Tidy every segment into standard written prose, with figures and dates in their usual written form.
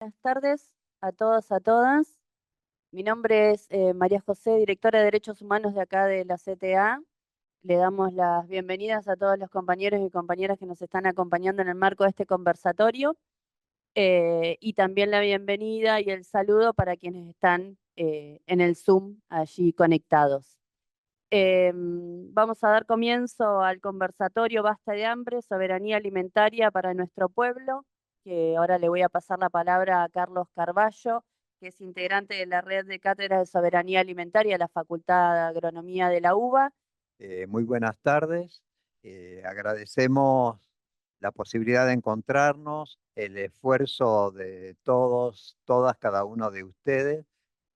Buenas tardes a todos, a todas. Mi nombre es María José, directora de Derechos Humanos de acá de la CTA. Le damos las bienvenidas a todos los compañeros y compañeras que nos están acompañando en el marco de este conversatorio y también la bienvenida y el saludo para quienes están en el Zoom allí conectados. Vamos a dar comienzo al conversatorio Basta de hambre, soberanía alimentaria para nuestro pueblo, que ahora le voy a pasar la palabra a Carlos Carballo, que es integrante de la red de cátedras de soberanía alimentaria de la Facultad de Agronomía de la UBA. Muy buenas tardes. Agradecemos la posibilidad de encontrarnos, el esfuerzo de todos, todas, cada uno de ustedes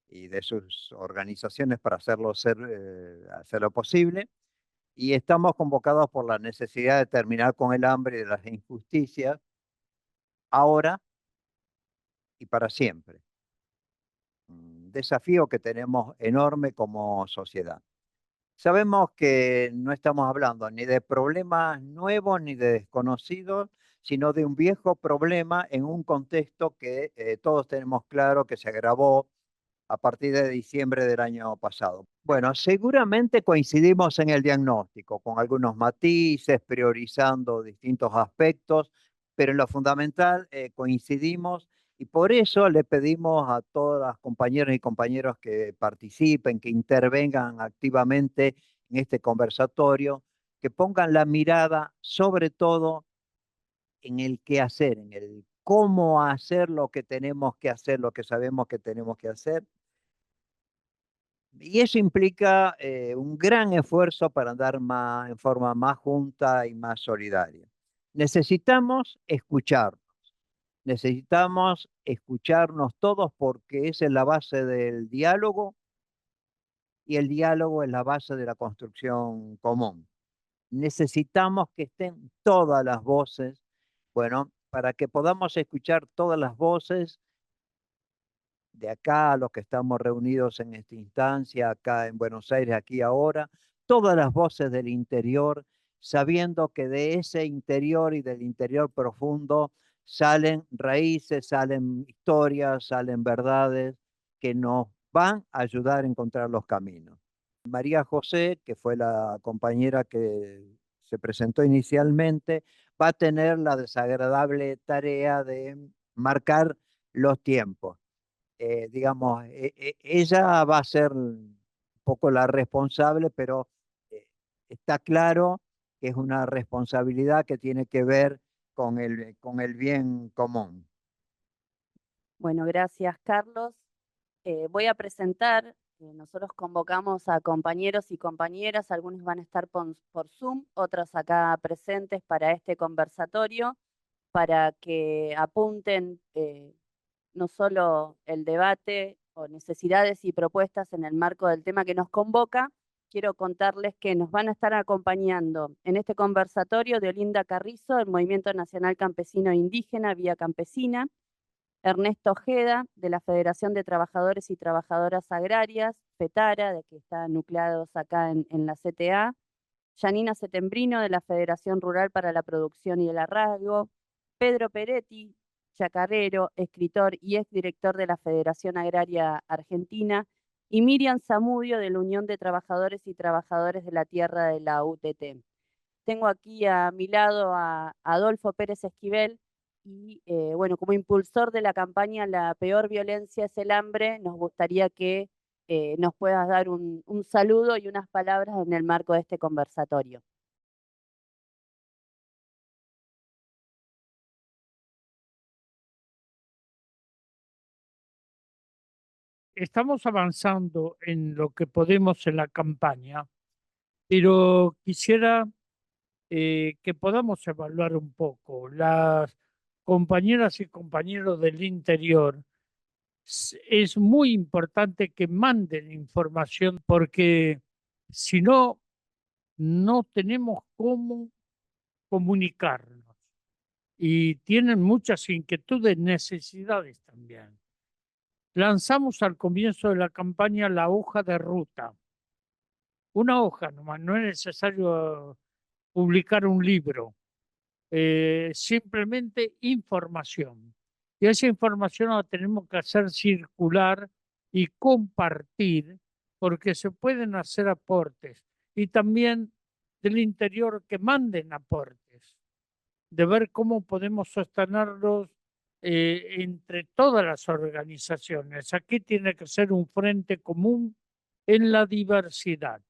y de sus organizaciones para hacerlo posible. Y estamos convocados por la necesidad de terminar con el hambre y de las injusticias ahora y para siempre. Un desafío que tenemos enorme como sociedad. Sabemos que no estamos hablando ni de problemas nuevos ni de desconocidos, sino de un viejo problema en un contexto que todos tenemos claro que se agravó a partir de diciembre del año pasado. Bueno, seguramente coincidimos en el diagnóstico, con algunos matices, priorizando distintos aspectos, pero en lo fundamental coincidimos y por eso le pedimos a todas las compañeras y compañeros que participen, que intervengan activamente en este conversatorio, que pongan la mirada sobre todo en el qué hacer, en el cómo hacer lo que tenemos que hacer, lo que sabemos que tenemos que hacer. Y eso implica un gran esfuerzo para andar en forma más junta y más solidaria. Necesitamos escucharnos, necesitamos escucharnos todos porque esa es la base del diálogo y el diálogo es la base de la construcción común. Necesitamos que estén todas las voces, bueno, para que podamos escuchar todas las voces de acá, los que estamos reunidos en esta instancia, acá en Buenos Aires, aquí ahora, todas las voces del interior, sabiendo que de ese interior y del interior profundo salen raíces, salen historias, salen verdades que nos van a ayudar a encontrar los caminos. María José, que fue la compañera que se presentó inicialmente, va a tener la desagradable tarea de marcar los tiempos. Digamos, ella va a ser un poco la responsable, pero eh, está claro que es una responsabilidad que tiene que ver con el bien común. Bueno, gracias, Carlos. Voy a presentar, nosotros convocamos a compañeros y compañeras, algunos van a estar por Zoom, otros acá presentes para este conversatorio, para que apunten no solo el debate o necesidades y propuestas en el marco del tema que nos convoca. Quiero contarles que nos van a estar acompañando en este conversatorio de Olinda Carrizo, del Movimiento Nacional Campesino e Indígena, Vía Campesina, Ernesto Ojeda, de la Federación de Trabajadores y Trabajadoras Agrarias, FETARA, de que están nucleados acá en la CTA, Yanina Setembrino, de la Federación Rural para la Producción y el Arraigo, Pedro Peretti, chacarrero, escritor y exdirector de la Federación Agraria Argentina, y Miriam Zamudio, de la Unión de Trabajadores y Trabajadores de la Tierra de la UTT. Tengo aquí a mi lado a Adolfo Pérez Esquivel y, bueno, como impulsor de la campaña La peor violencia es el hambre, nos gustaría que nos puedas dar un saludo y unas palabras en el marco de este conversatorio. Estamos avanzando en lo que podemos en la campaña, pero quisiera que podamos evaluar un poco. Las compañeras y compañeros del interior, es muy importante que manden información porque si no, no tenemos cómo comunicarnos. Y tienen muchas inquietudes, necesidades también. Lanzamos al comienzo de la campaña la hoja de ruta. Una hoja nomás, no es necesario publicar un libro, simplemente información. Y esa información la tenemos que hacer circular y compartir, porque se pueden hacer aportes. Y también del interior que manden aportes, de ver cómo podemos sostenerlos entre todas las organizaciones. Aquí tiene que ser un frente común en la diversidad.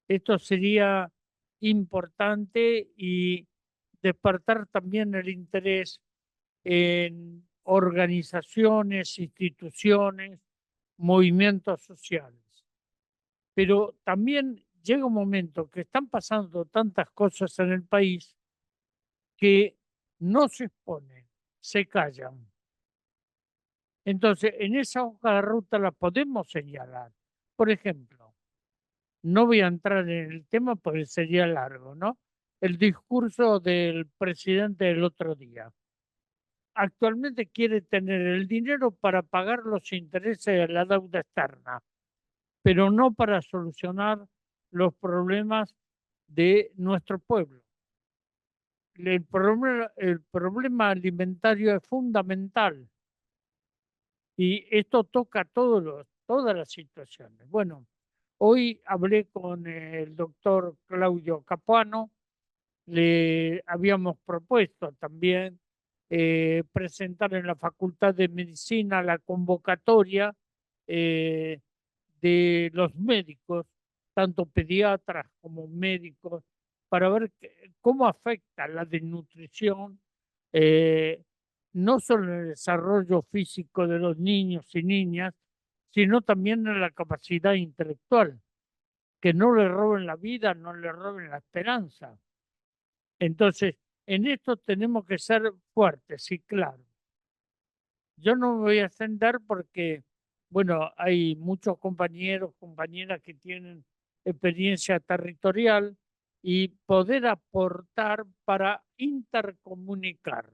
Esto sería importante y despertar también el interés en organizaciones, instituciones, movimientos sociales. Pero también llega un momento que están pasando tantas cosas en el país que no se exponen, se callan. Entonces, en esa hoja de ruta la podemos señalar. Por ejemplo, no voy a entrar en el tema porque sería largo, ¿no? El discurso del presidente del otro día. Actualmente quiere tener el dinero para pagar los intereses de la deuda externa, pero no para solucionar los problemas de nuestro pueblo. El problema alimentario es fundamental y esto toca todas las situaciones. Bueno, hoy hablé con el doctor Claudio Capuano, le habíamos propuesto también presentar en la Facultad de Medicina la convocatoria eh, de los médicos, tanto pediatras como médicos, para ver cómo afecta la desnutrición, eh, no solo en el desarrollo físico de los niños y niñas, sino también en la capacidad intelectual, que no le roben la vida, no le roben la esperanza. Entonces, en esto tenemos que ser fuertes y claros. Yo no me voy a extender porque, bueno, hay muchos compañeros, compañeras que tienen experiencia territorial y poder aportar para intercomunicar.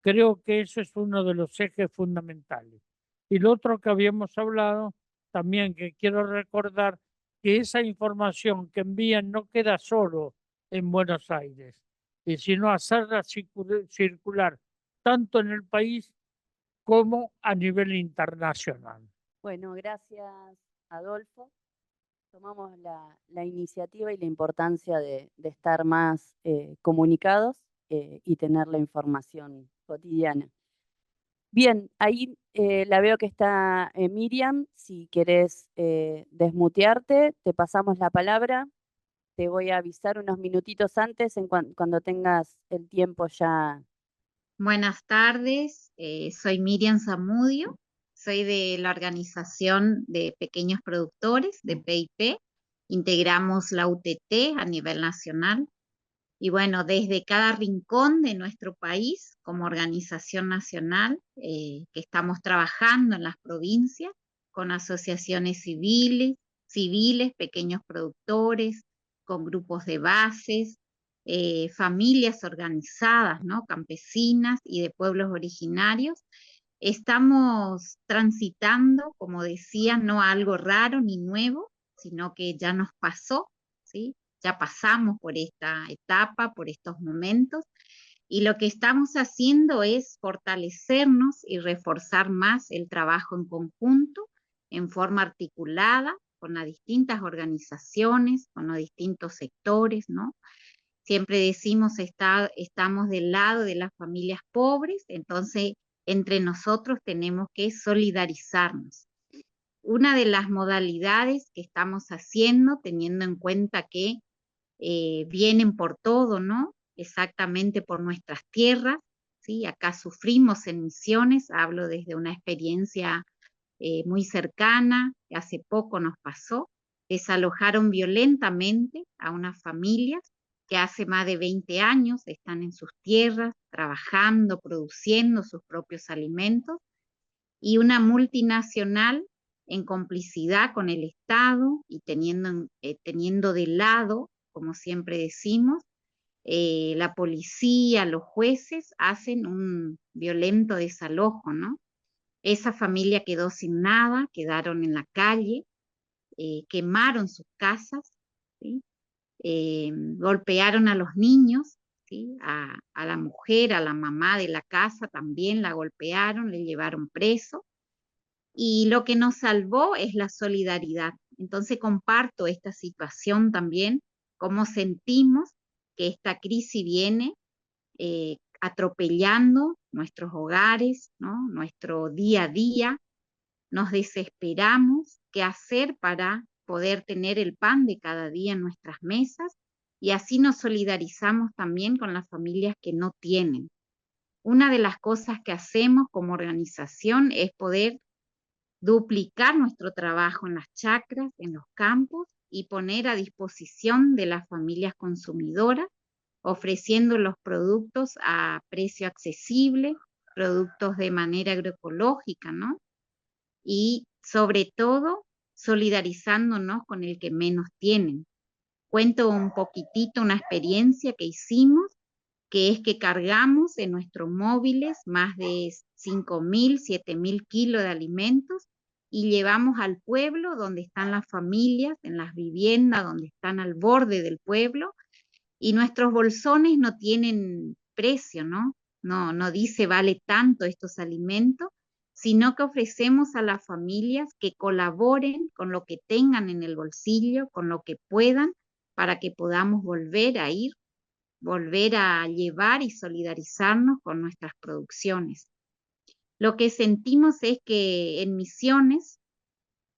Creo que eso es uno de los ejes fundamentales. Y lo otro que habíamos hablado, también que quiero recordar, que esa información que envían no queda solo en Buenos Aires, y sino hacerla circular tanto en el país como a nivel internacional. Bueno, gracias, Adolfo. Tomamos la iniciativa y la importancia de estar más comunicados y tener la información cotidiana. Bien, ahí la veo que está Miriam. Si querés desmutearte, te pasamos la palabra. Te voy a avisar unos minutitos antes cuando tengas el tiempo ya. Buenas tardes, soy Miriam Zamudio, soy de la Organización de Pequeños Productores, de PIP, integramos la UTT a nivel nacional y bueno, desde cada rincón de nuestro país, como organización nacional, que estamos trabajando en las provincias con asociaciones civiles, pequeños productores, con grupos de bases, familias organizadas, ¿no? Campesinas y de pueblos originarios. Estamos transitando, como decía, no algo raro ni nuevo, sino que ya nos pasó, ¿sí? Ya pasamos por esta etapa, por estos momentos, y lo que estamos haciendo es fortalecernos y reforzar más el trabajo en conjunto, en forma articulada, con las distintas organizaciones, con los distintos sectores, ¿no? Siempre decimos estamos del lado de las familias pobres, entonces entre nosotros tenemos que solidarizarnos. Una de las modalidades que estamos haciendo, teniendo en cuenta que vienen por todo, ¿no? Exactamente por nuestras tierras, ¿sí? Acá sufrimos en Misiones, hablo desde una experiencia muy cercana, que hace poco nos pasó, desalojaron violentamente a unas familias que hace más de 20 años están en sus tierras, trabajando, produciendo sus propios alimentos, y una multinacional en complicidad con el Estado y teniendo de lado, como siempre decimos, la policía, los jueces hacen un violento desalojo, ¿no? Esa familia quedó sin nada, quedaron en la calle, quemaron sus casas, ¿sí? Golpearon a los niños, ¿sí? A la mujer, a la mamá de la casa también la golpearon, le llevaron preso. Y lo que nos salvó es la solidaridad. Entonces comparto esta situación también, cómo sentimos que esta crisis viene atropellando nuestros hogares, ¿no? Nuestro día a día. Nos desesperamos qué hacer para poder tener el pan de cada día en nuestras mesas y así nos solidarizamos también con las familias que no tienen. Una de las cosas que hacemos como organización es poder duplicar nuestro trabajo en las chacras, en los campos y poner a disposición de las familias consumidoras, ofreciendo los productos a precio accesible, productos de manera agroecológica, ¿no? Y sobre todo solidarizándonos con el que menos tienen. Cuento un poquitito una experiencia que hicimos, que es que cargamos en nuestros móviles más de 5.000, 7.000 kilos de alimentos y llevamos al pueblo donde están las familias, en las viviendas, donde están al borde del pueblo, y nuestros bolsones no tienen precio, ¿no? No dice vale tanto estos alimentos, sino que ofrecemos a las familias que colaboren con lo que tengan en el bolsillo, con lo que puedan, para que podamos volver a ir, volver a llevar y solidarizarnos con nuestras producciones. Lo que sentimos es que en Misiones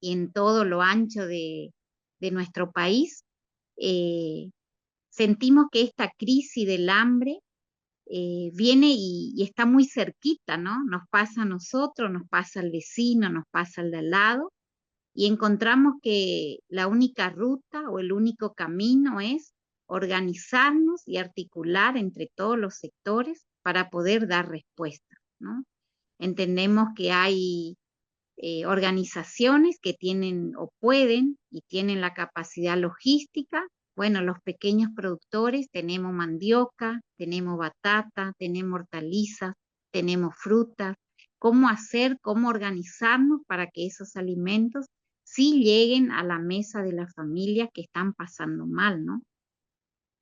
y en todo lo ancho de nuestro país, sentimos que esta crisis del hambre viene y está muy cerquita, ¿no? Nos pasa a nosotros, nos pasa al vecino, nos pasa al de al lado, y encontramos que la única ruta o el único camino es organizarnos y articular entre todos los sectores para poder dar respuesta, ¿no? Entendemos que hay organizaciones que tienen o pueden y tienen la capacidad logística. Bueno, los pequeños productores tenemos mandioca, tenemos batata, tenemos hortalizas, tenemos frutas. ¿Cómo hacer, cómo organizarnos para que esos alimentos sí lleguen a la mesa de las familias que están pasando mal, ¿no?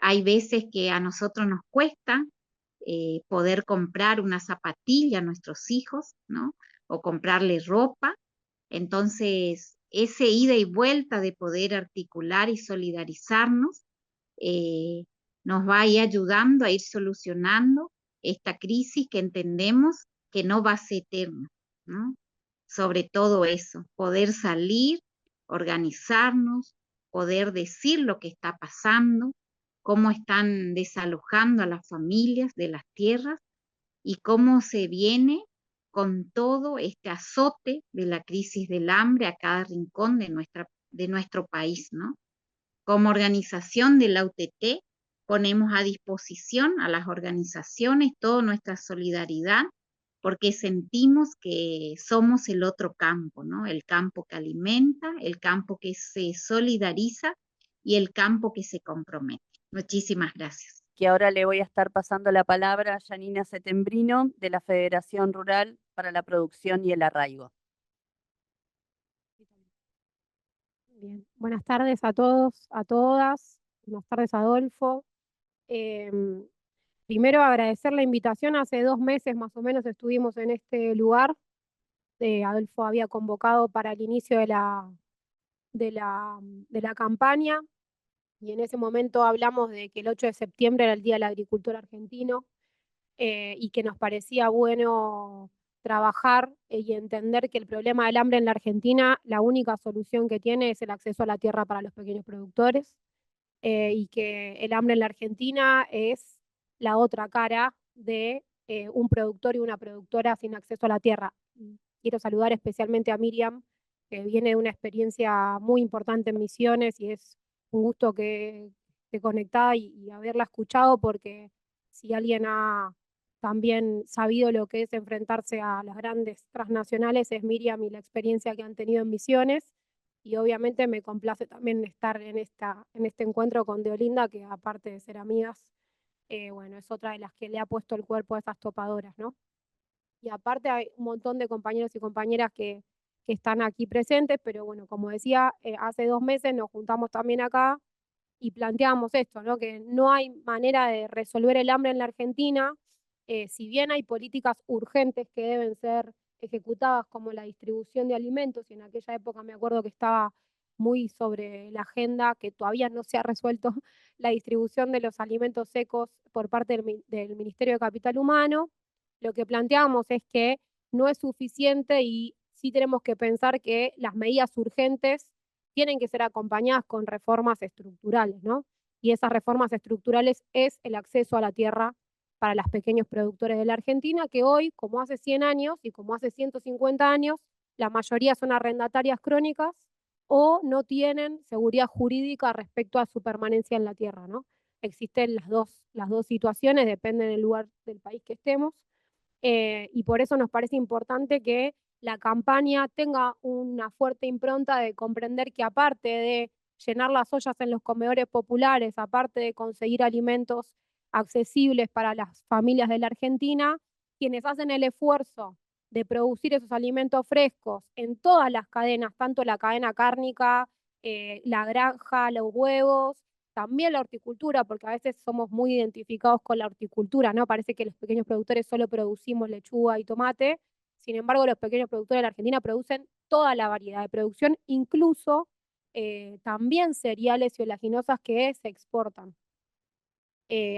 Hay veces que a nosotros nos cuesta poder comprar una zapatilla a nuestros hijos, ¿no? O comprarles ropa. Entonces, ese ida y vuelta de poder articular y solidarizarnos eh, nos va a ir ayudando a ir solucionando esta crisis que entendemos que no va a ser eterna, ¿no? Sobre todo eso, poder salir, organizarnos, poder decir lo que está pasando, cómo están desalojando a las familias de las tierras y cómo se viene con todo este azote de la crisis del hambre a cada rincón de nuestro país, ¿no? Como organización de la UTT ponemos a disposición a las organizaciones toda nuestra solidaridad porque sentimos que somos el otro campo, ¿no? El campo que alimenta, el campo que se solidariza y el campo que se compromete. Muchísimas gracias. Que ahora le voy a estar pasando la palabra a Yanina Setembrino de la Federación Rural para la Producción y el Arraigo. Bien, buenas tardes a todos, a todas. Buenas tardes, Adolfo. Primero agradecer la invitación. Hace 2 meses más o menos estuvimos en este lugar. Adolfo había convocado para el inicio de la campaña y en ese momento hablamos de que el 8 de septiembre era el Día del Agricultor Argentino y que nos parecía bueno trabajar y entender que el problema del hambre en la Argentina, la única solución que tiene es el acceso a la tierra para los pequeños productores y que el hambre en la Argentina es la otra cara de un productor y una productora sin acceso a la tierra. Quiero saludar especialmente a Miriam, que viene de una experiencia muy importante en Misiones y es un gusto que esté conectada y haberla escuchado porque si alguien ha también sabido lo que es enfrentarse a las grandes transnacionales es Miriam y la experiencia que han tenido en Misiones. Y obviamente me complace también estar en este encuentro con Deolinda, que aparte de ser amigas, bueno, es otra de las que le ha puesto el cuerpo a esas topadoras, ¿no? Y aparte hay un montón de compañeros y compañeras que están aquí presentes, pero bueno, como decía, hace 2 meses nos juntamos también acá y planteábamos esto, ¿no? Que no hay manera de resolver el hambre en la Argentina, si bien hay políticas urgentes que deben ser ejecutadas como la distribución de alimentos, y en aquella época me acuerdo que estaba muy sobre la agenda, que todavía no se ha resuelto la distribución de los alimentos secos por parte del Ministerio de Capital Humano. Lo que planteamos es que no es suficiente y sí tenemos que pensar que las medidas urgentes tienen que ser acompañadas con reformas estructurales, ¿no? Y esas reformas estructurales es el acceso a la tierra para los pequeños productores de la Argentina, que hoy, como hace 100 años y como hace 150 años, la mayoría son arrendatarias crónicas o no tienen seguridad jurídica respecto a su permanencia en la tierra, ¿no? Existen las dos situaciones, depende del lugar del país que estemos, y por eso nos parece importante que la campaña tenga una fuerte impronta de comprender que aparte de llenar las ollas en los comedores populares, aparte de conseguir alimentos accesibles para las familias de la Argentina, quienes hacen el esfuerzo de producir esos alimentos frescos en todas las cadenas, tanto la cadena cárnica, la granja, los huevos, también la horticultura, porque a veces somos muy identificados con la horticultura, ¿no? Parece que los pequeños productores solo producimos lechuga y tomate, sin embargo, los pequeños productores de la Argentina producen toda la variedad de producción, incluso también cereales y oleaginosas que se exportan.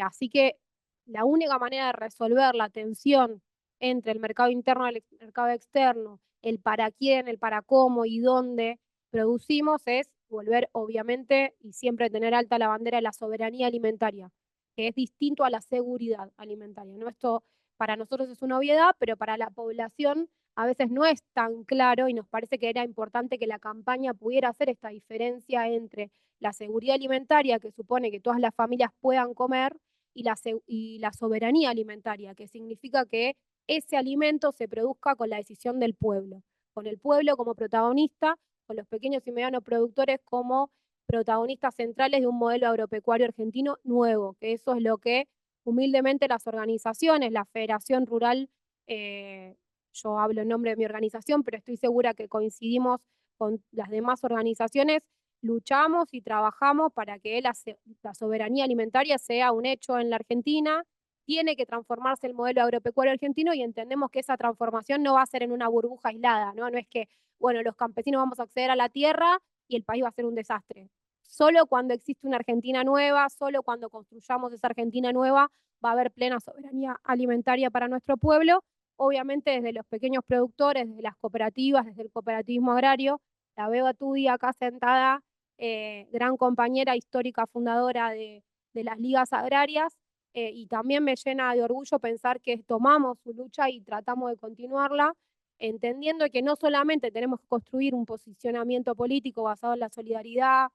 Así que la única manera de resolver la tensión entre el mercado interno y el mercado externo, el para quién, el para cómo y dónde producimos es volver, obviamente, y siempre tener alta la bandera de la soberanía alimentaria, que es distinto a la seguridad alimentaria, ¿no? Esto para nosotros es una obviedad, pero para la población a veces no es tan claro y nos parece que era importante que la campaña pudiera hacer esta diferencia entre la seguridad alimentaria, que supone que todas las familias puedan comer, y la soberanía alimentaria, que significa que ese alimento se produzca con la decisión del pueblo, con el pueblo como protagonista, con los pequeños y medianos productores como protagonistas centrales de un modelo agropecuario argentino nuevo, que eso es lo que humildemente las organizaciones, la Federación Rural, yo hablo en nombre de mi organización, pero estoy segura que coincidimos con las demás organizaciones, luchamos y trabajamos para que la soberanía alimentaria sea un hecho en la Argentina. Tiene que transformarse el modelo agropecuario argentino y entendemos que esa transformación no va a ser en una burbuja aislada, ¿no? No es que, bueno, los campesinos vamos a acceder a la tierra y el país va a ser un desastre. Solo cuando existe una Argentina nueva, solo cuando construyamos esa Argentina nueva, va a haber plena soberanía alimentaria para nuestro pueblo, obviamente desde los pequeños productores, desde las cooperativas, desde el cooperativismo agrario. La veo a Tudi acá sentada, gran compañera histórica fundadora de las ligas agrarias, y también me llena de orgullo pensar que tomamos su lucha y tratamos de continuarla, entendiendo que no solamente tenemos que construir un posicionamiento político basado en la solidaridad,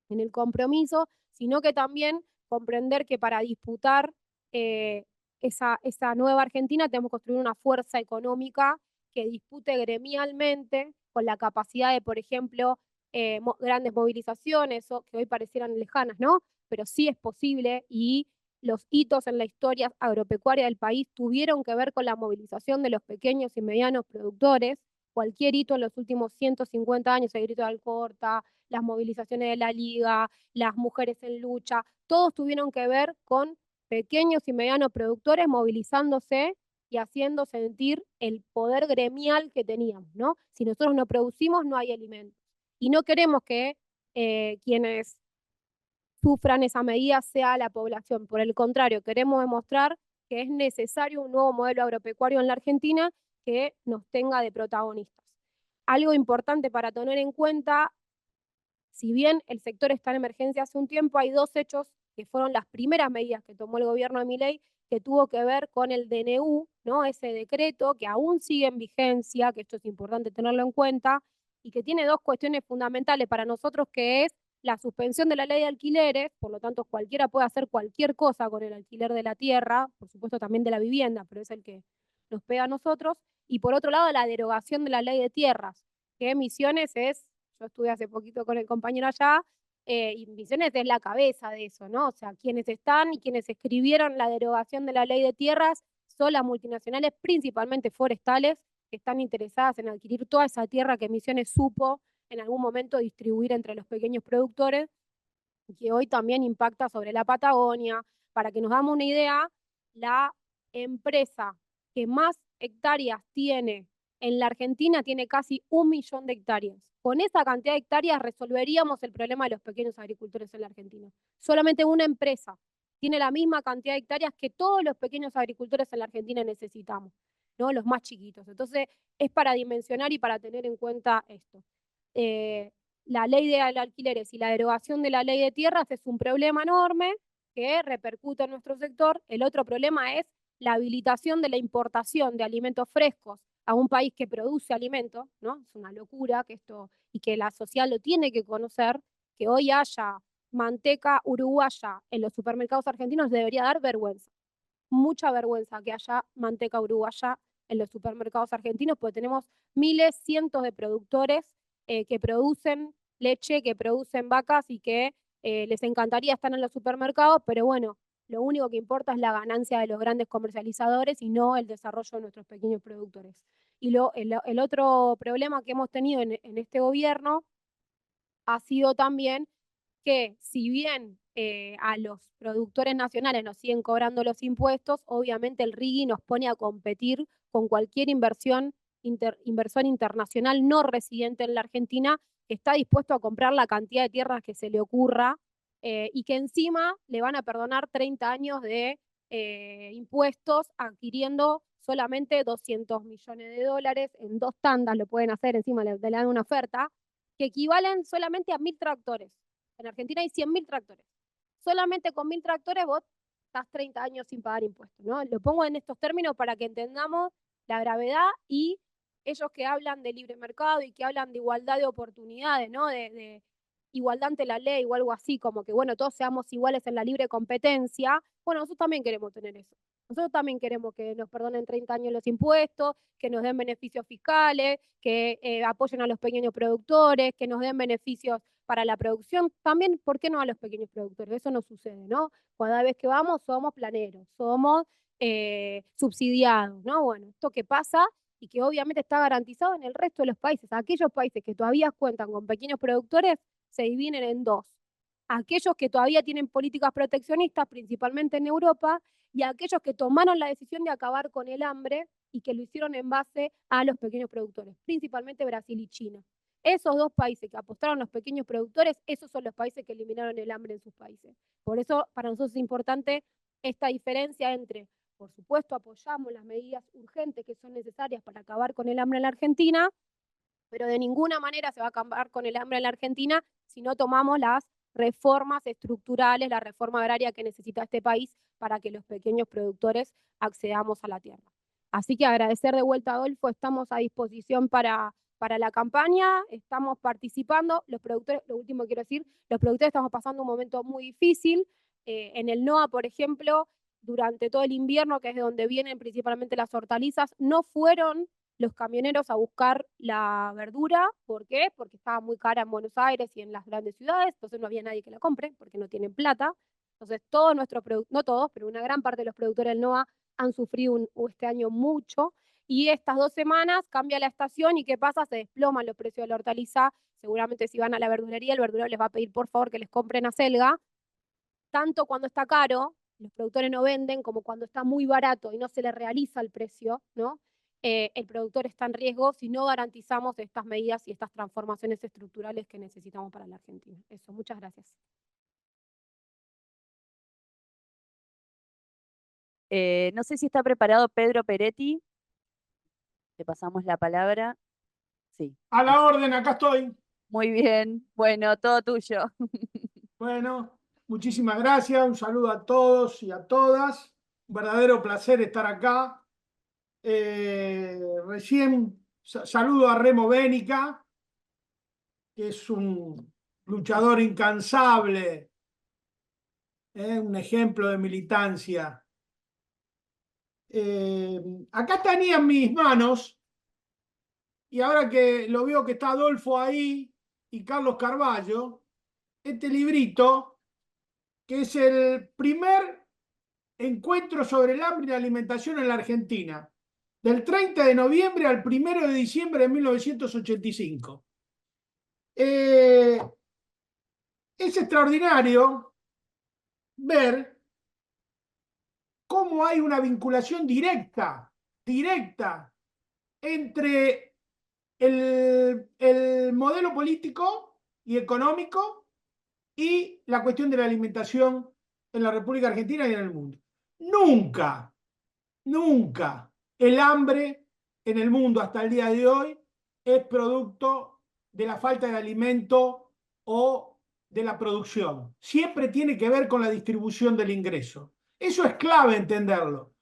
en el compromiso, sino que también comprender que para disputar esa nueva Argentina tenemos que construir una fuerza económica que dispute gremialmente con la capacidad de, por ejemplo, grandes movilizaciones, que hoy parecieran lejanas, ¿no? Pero sí es posible y los hitos en la historia agropecuaria del país tuvieron que ver con la movilización de los pequeños y medianos productores. Cualquier hito en los últimos 150 años, el grito de Alcorta, las movilizaciones de la Liga, las mujeres en lucha, todos tuvieron que ver con pequeños y medianos productores movilizándose y haciendo sentir el poder gremial que teníamos, ¿no? Si nosotros no producimos, no hay alimentos. Y no queremos que quienes sufran esa medida sea la población. Por el contrario, queremos demostrar que es necesario un nuevo modelo agropecuario en la Argentina que nos tenga de protagonistas. Algo importante para tener en cuenta, si bien el sector está en emergencia hace un tiempo, hay dos hechos que fueron las primeras medidas que tomó el gobierno de Milei, que tuvo que ver con el DNU, ¿no? Ese decreto que aún sigue en vigencia, que esto es importante tenerlo en cuenta, y que tiene dos cuestiones fundamentales para nosotros, que es la suspensión de la ley de alquileres, por lo tanto cualquiera puede hacer cualquier cosa con el alquiler de la tierra, por supuesto también de la vivienda, pero es el que nos pega a nosotros, y por otro lado la derogación de la ley de tierras, que Misiones es, yo estuve hace poquito con el compañero allá, y Misiones es la cabeza de eso, ¿no? O sea, quienes están y quienes escribieron la derogación de la ley de tierras son las multinacionales, principalmente forestales, que están interesadas en adquirir toda esa tierra que Misiones supo en algún momento distribuir entre los pequeños productores. que hoy también impacta sobre la Patagonia. Para que nos damos una idea, la empresa que más hectáreas tiene en la Argentina tiene casi 1 millón de hectáreas. Con esa cantidad de hectáreas resolveríamos el problema de los pequeños agricultores en la Argentina. Solamente una empresa tiene la misma cantidad de hectáreas que todos los pequeños agricultores en la Argentina necesitamos, ¿no? Los más chiquitos. Entonces, es para dimensionar y para tener en cuenta esto. La ley de alquileres y la derogación de la ley de tierras es un problema enorme que repercute en nuestro sector. El otro problema es la habilitación de la importación de alimentos frescos a un país que produce alimentos, ¿no? Es una locura que esto, y que la sociedad lo tiene que conocer, que hoy haya manteca uruguaya en los supermercados argentinos debería dar vergüenza. Mucha vergüenza que haya manteca uruguaya en los supermercados argentinos, porque tenemos miles, cientos de productores que producen leche, que producen vacas y que les encantaría estar en los supermercados, pero bueno, lo único que importa es la ganancia de los grandes comercializadores y no el desarrollo de nuestros pequeños productores. Y el otro problema que hemos tenido en este gobierno ha sido también que si bien a los productores nacionales nos siguen cobrando los impuestos, obviamente el RIGI nos pone a competir con cualquier inversor internacional no residente en la Argentina que está dispuesto a comprar la cantidad de tierras que se le ocurra y que encima le van a perdonar 30 años de impuestos adquiriendo solamente 200 millones de dólares en 2 tandas, lo pueden hacer, encima le dan una oferta, que equivalen solamente a 1.000 tractores. En Argentina hay 100.000 tractores. Solamente con 1.000 tractores vos estás 30 años sin pagar impuestos, ¿no? Lo pongo en estos términos para que entendamos la gravedad y ellos que hablan de libre mercado y que hablan de igualdad de oportunidades, ¿no? De igualdad ante la ley o algo así, como que, bueno, todos seamos iguales en la libre competencia. Bueno, nosotros también queremos tener eso. Nosotros también queremos que nos perdonen 30 años los impuestos, que nos den beneficios fiscales, que apoyen a los pequeños productores, que nos den beneficios para la producción. También, ¿por qué no a los pequeños productores? Eso no sucede, ¿no? Cada vez que vamos somos planeros, somos subsidiados, ¿no? Bueno, esto que pasa y que obviamente está garantizado en el resto de los países. Aquellos países que todavía cuentan con pequeños productores se dividen en dos. Aquellos que todavía tienen políticas proteccionistas, principalmente en Europa, y aquellos que tomaron la decisión de acabar con el hambre y que lo hicieron en base a los pequeños productores, principalmente Brasil y China. Esos dos países que apostaron a los pequeños productores, esos son los países que eliminaron el hambre en sus países. Por eso, para nosotros es importante esta diferencia entre, por supuesto, apoyamos las medidas urgentes que son necesarias para acabar con el hambre en la Argentina, pero de ninguna manera se va a acabar con el hambre en la Argentina si no tomamos las reformas estructurales, la reforma agraria que necesita este país para que los pequeños productores accedamos a la tierra. Así que agradecer de vuelta a Adolfo, estamos a disposición para la campaña, estamos participando, los productores, lo último que quiero decir, los productores estamos pasando un momento muy difícil, en el NOA, por ejemplo, durante todo el invierno, que es de donde vienen principalmente las hortalizas, no fueron los camioneros a buscar la verdura. ¿Por qué? Porque estaba muy cara en Buenos Aires y en las grandes ciudades, entonces no había nadie que la compre porque no tienen plata. Entonces todos nuestros productores, no todos, pero una gran parte de los productores del NOA han sufrido este año mucho y estas 2 semanas cambia la estación y ¿qué pasa? Se desploman los precios de la hortaliza. Seguramente si van a la verdulería, el verdurero les va a pedir por favor que les compren acelga. Tanto cuando está caro, los productores no venden, como cuando está muy barato y no se le realiza el precio, ¿no? El productor está en riesgo si no garantizamos estas medidas y estas transformaciones estructurales que necesitamos para la Argentina. Eso, muchas gracias. No sé si está preparado Pedro Peretti. Le pasamos la palabra. Sí. A la orden, acá estoy. Muy bien. Bueno, todo tuyo. Bueno, muchísimas gracias. Un saludo a todos y a todas. Un verdadero placer estar acá. Recién saludo a Remo Bénica, que es un luchador incansable, un ejemplo de militancia. Acá tenía en mis manos, y ahora que lo veo que está Adolfo ahí y Carlos Carballo, este librito, que es el primer encuentro sobre el hambre y la alimentación en la Argentina, del 30 de noviembre al 1 de diciembre de 1985. Es extraordinario ver cómo hay una vinculación directa entre el modelo político y económico y la cuestión de la alimentación en la República Argentina y en el mundo. Nunca el hambre en el mundo hasta el día de hoy es producto de la falta de alimento o de la producción. Siempre tiene que ver con la distribución del ingreso. Eso es clave entenderlo.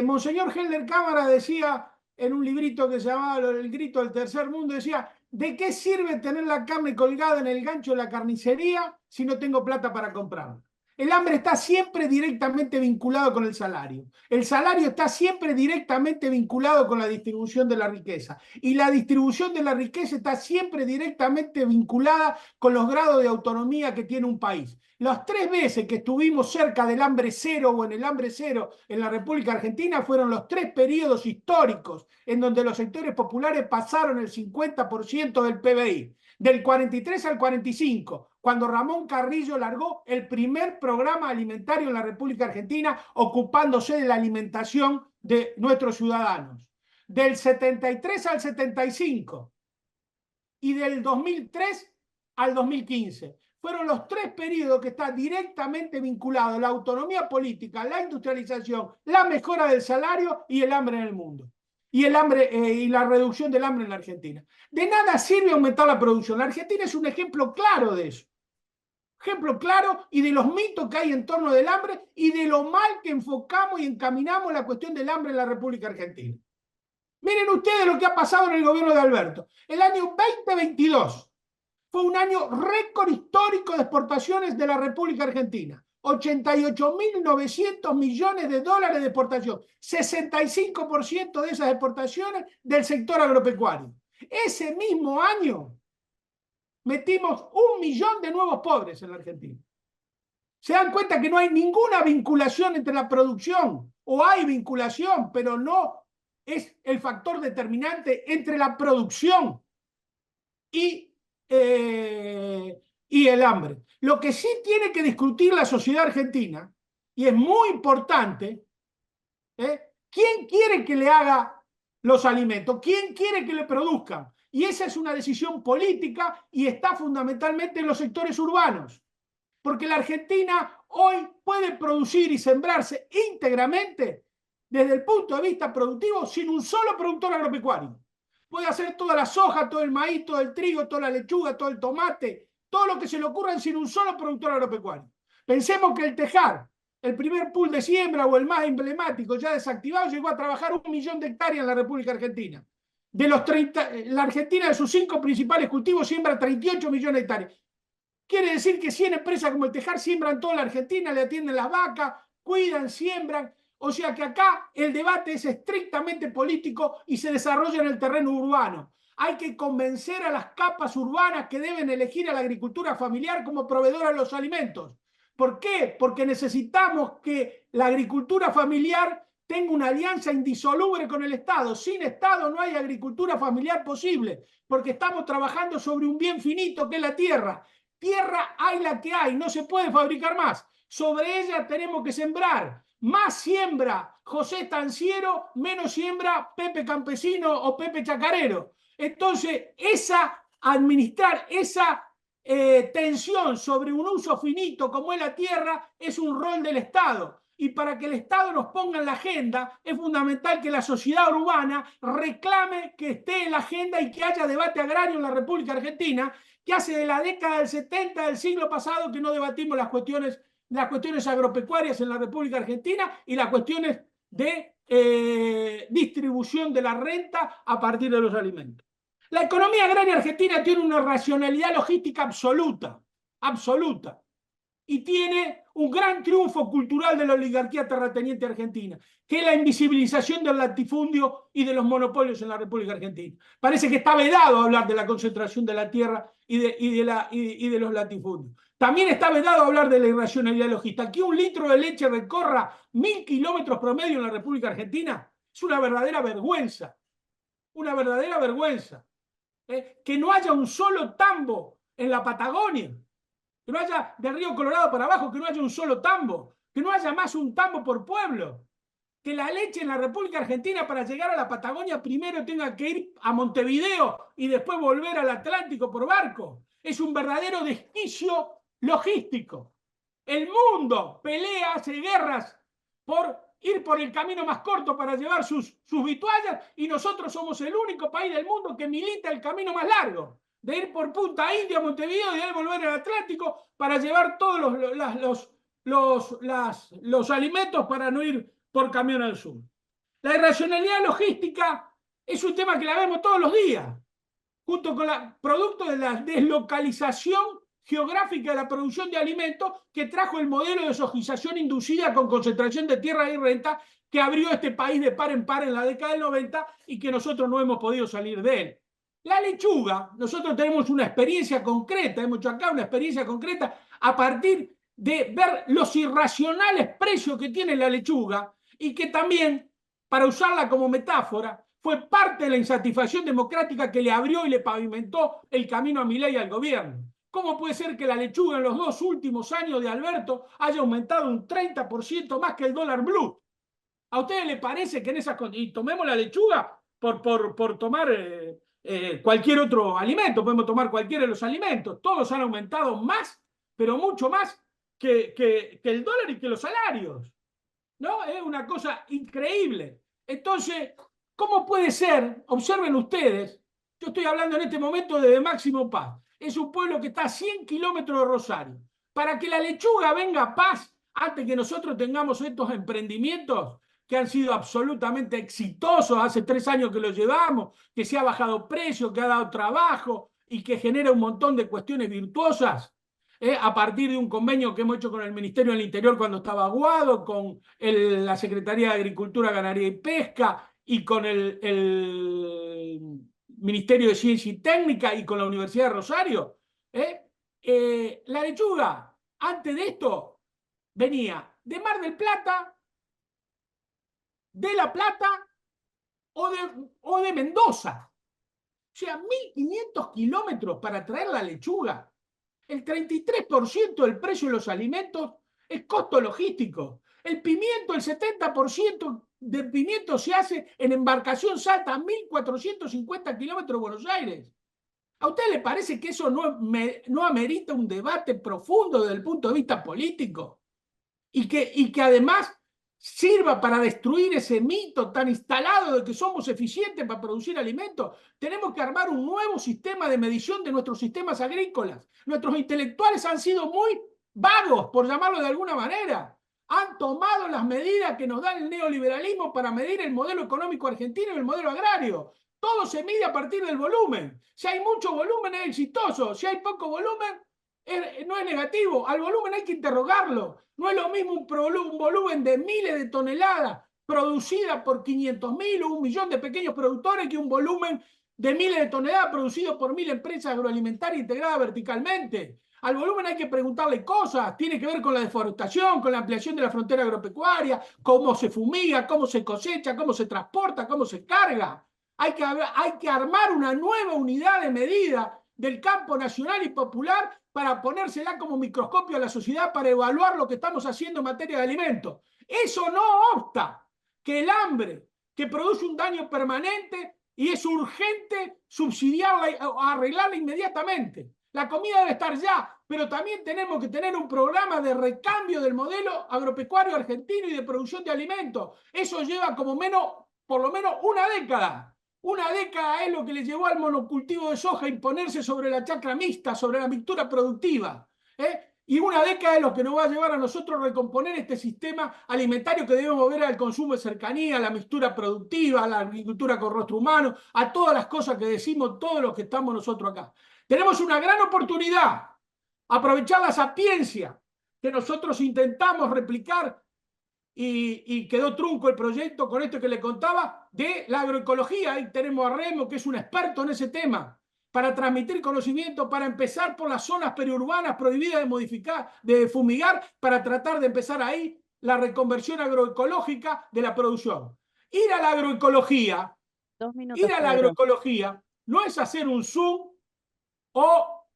Monseñor Helder Cámara decía en un librito que se llamaba El grito del tercer mundo, decía, ¿de qué sirve tener la carne colgada en el gancho de la carnicería si no tengo plata para comprarla? El hambre está siempre directamente vinculado con el salario. El salario está siempre directamente vinculado con la distribución de la riqueza. Y la distribución de la riqueza está siempre directamente vinculada con los grados de autonomía que tiene un país. Las 3 veces que estuvimos cerca del hambre cero o en el hambre cero en la República Argentina fueron los 3 periodos históricos en donde los sectores populares pasaron el 50% del PBI. Del 43 al 45, cuando Ramón Carrillo largó el primer programa alimentario en la República Argentina, ocupándose de la alimentación de nuestros ciudadanos. Del 73 al 75 y del 2003 al 2015. Fueron los 3 periodos que están directamente vinculados a la autonomía política, la industrialización, la mejora del salario y el hambre en el mundo. Y el hambre y la reducción del hambre en la Argentina. De nada sirve aumentar la producción. La Argentina es un ejemplo claro de eso. Ejemplo claro y de los mitos que hay en torno del hambre y de lo mal que enfocamos y encaminamos la cuestión del hambre en la República Argentina. Miren ustedes lo que ha pasado en el gobierno de Alberto. El año 2022 fue un año récord histórico de exportaciones de la República Argentina. 88.900 millones de dólares de exportación. 65% de esas exportaciones del sector agropecuario. Ese mismo año metimos 1 millón de nuevos pobres en la Argentina. Se dan cuenta que no hay ninguna vinculación entre la producción, o hay vinculación, pero no es el factor determinante entre la producción y el hambre. Lo que sí tiene que discutir la sociedad argentina, y es muy importante, ¿quién quiere que le haga los alimentos? ¿Quién quiere que le produzcan? Y esa es una decisión política y está fundamentalmente en los sectores urbanos. Porque la Argentina hoy puede producir y sembrarse íntegramente desde el punto de vista productivo sin un solo productor agropecuario. Puede hacer toda la soja, todo el maíz, todo el trigo, toda la lechuga, todo el tomate, todo lo que se le ocurra sin un solo productor agropecuario. Pensemos que el Tejar, el primer pool de siembra o el más emblemático ya desactivado, llegó a trabajar 1 millón de hectáreas en la República Argentina. De los 30, la Argentina de sus 5 principales cultivos siembra 38 millones de hectáreas. Quiere decir que 100 empresas como el Tejar siembran toda la Argentina, le atienden las vacas, cuidan, siembran. O sea que acá el debate es estrictamente político y se desarrolla en el terreno urbano. Hay que convencer a las capas urbanas que deben elegir a la agricultura familiar como proveedora de los alimentos. ¿Por qué? Porque necesitamos que la agricultura familiar tenga una alianza indisoluble con el Estado. Sin Estado no hay agricultura familiar posible, porque estamos trabajando sobre un bien finito que es la tierra. Tierra hay la que hay, no se puede fabricar más. Sobre ella tenemos que sembrar. Más siembra José Estanciero, menos siembra Pepe Campesino o Pepe Chacarero. Entonces, administrar esa tensión sobre un uso finito como es la tierra es un rol del Estado. Y para que el Estado nos ponga en la agenda, es fundamental que la sociedad urbana reclame que esté en la agenda y que haya debate agrario en la República Argentina, que hace de la década del 70 del siglo pasado que no debatimos las cuestiones agropecuarias en la República Argentina y las cuestiones de distribución de la renta a partir de los alimentos. La economía agraria argentina tiene una racionalidad logística absoluta, y tiene un gran triunfo cultural de la oligarquía terrateniente argentina, que es la invisibilización del latifundio y de los monopolios en la República Argentina. Parece que está vedado hablar de la concentración de la tierra y de los latifundios. También está vedado hablar de la irracionalidad logística. Que un litro de leche recorra 1.000 kilómetros promedio en la República Argentina es una verdadera vergüenza. Una verdadera vergüenza. Que no haya un solo tambo en la Patagonia. que no haya del Río Colorado para abajo, que no haya un solo tambo, que no haya más un tambo por pueblo, que la leche en la República Argentina para llegar a la Patagonia primero tenga que ir a Montevideo y después volver al Atlántico por barco. Es un verdadero desquicio logístico. El mundo pelea, hace guerras por ir por el camino más corto para llevar sus vituallas, y nosotros somos el único país del mundo que milita el camino más largo, de ir por Punta India a Montevideo y de ahí volver al Atlántico para llevar todos los alimentos para no ir por camión al sur. La irracionalidad logística es un tema que la vemos todos los días, junto con el producto de la deslocalización geográfica de la producción de alimentos que trajo el modelo de sojización inducida con concentración de tierra y renta que abrió este país de par en par en la década del 90 y que nosotros no hemos podido salir de él. La lechuga, nosotros tenemos una experiencia concreta, hemos hecho acá una experiencia concreta a partir de ver los irracionales precios que tiene la lechuga y que también, para usarla como metáfora, fue parte de la insatisfacción democrática que le abrió y le pavimentó el camino a Milei y al gobierno. ¿Cómo puede ser que la lechuga en los 2 últimos años de Alberto haya aumentado un 30% más que el dólar blue? ¿A ustedes les parece que en esas condiciones, y tomemos la lechuga por tomar cualquier otro alimento, podemos tomar cualquiera de los alimentos, todos han aumentado más, pero mucho más que el dólar y que los salarios, ¿no? Es una cosa increíble. Entonces, ¿cómo puede ser? Observen ustedes, yo estoy hablando en este momento de Máximo Paz, es un pueblo que está a 100 kilómetros de Rosario. Para que la lechuga venga a Paz, antes que nosotros tengamos estos emprendimientos que han sido absolutamente exitosos, hace 3 años que los llevamos, que se ha bajado precio, que ha dado trabajo y que genera un montón de cuestiones virtuosas, a partir de un convenio que hemos hecho con el Ministerio del Interior cuando estaba Aguado, con la Secretaría de Agricultura, Ganadería y Pesca y con el Ministerio de Ciencia y Técnica y con la Universidad de Rosario. La lechuga, antes de esto, venía de Mar del Plata, de La Plata o de Mendoza. O sea, 1.500 kilómetros para traer la lechuga. El 33% del precio de los alimentos es costo logístico. El pimiento, el 70% del pimiento se hace en embarcación Salta a 1.450 kilómetros de Buenos Aires. ¿A usted le parece que eso no amerita un debate profundo desde el punto de vista político? Y que además sirva para destruir ese mito tan instalado de que somos eficientes para producir alimentos. Tenemos que armar un nuevo sistema de medición de nuestros sistemas agrícolas. Nuestros intelectuales han sido muy vagos, por llamarlo de alguna manera. Han tomado las medidas que nos da el neoliberalismo para medir el modelo económico argentino y el modelo agrario. Todo se mide a partir del volumen. Si hay mucho volumen es exitoso, si hay poco volumen no es negativo. Al volumen hay que interrogarlo. No es lo mismo un volumen de miles de toneladas producida por 500.000 o 1.000.000 de pequeños productores que un volumen de miles de toneladas producido por 1.000 empresas agroalimentarias integradas verticalmente. Al volumen hay que preguntarle cosas, tiene que ver con la deforestación, con la ampliación de la frontera agropecuaria, cómo se fumiga, cómo se cosecha, cómo se transporta, cómo se carga. Hay que armar una nueva unidad de medida del campo nacional y popular para ponérsela como microscopio a la sociedad para evaluar lo que estamos haciendo en materia de alimentos. Eso no obsta que el hambre, que produce un daño permanente y es urgente subsidiarla o arreglarla inmediatamente. La comida debe estar ya, pero también tenemos que tener un programa de recambio del modelo agropecuario argentino y de producción de alimentos. Eso lleva por lo menos una década. Una década es lo que le llevó al monocultivo de soja a imponerse sobre la chacra mixta, sobre la mixtura productiva. Y una década es lo que nos va a llevar a nosotros a recomponer este sistema alimentario que debemos ver al consumo de cercanía, a la mixtura productiva, a la agricultura con rostro humano, a todas las cosas que decimos todos los que estamos nosotros acá. Tenemos una gran oportunidad, aprovechar la sapiencia que nosotros intentamos replicar y quedó trunco el proyecto con esto que le contaba de la agroecología. Ahí tenemos a Remo, que es un experto en ese tema, para transmitir conocimiento, para empezar por las zonas periurbanas prohibidas de fumigar, para tratar de empezar ahí la reconversión agroecológica de la producción. Ir a la agroecología, no es hacer un Zoom o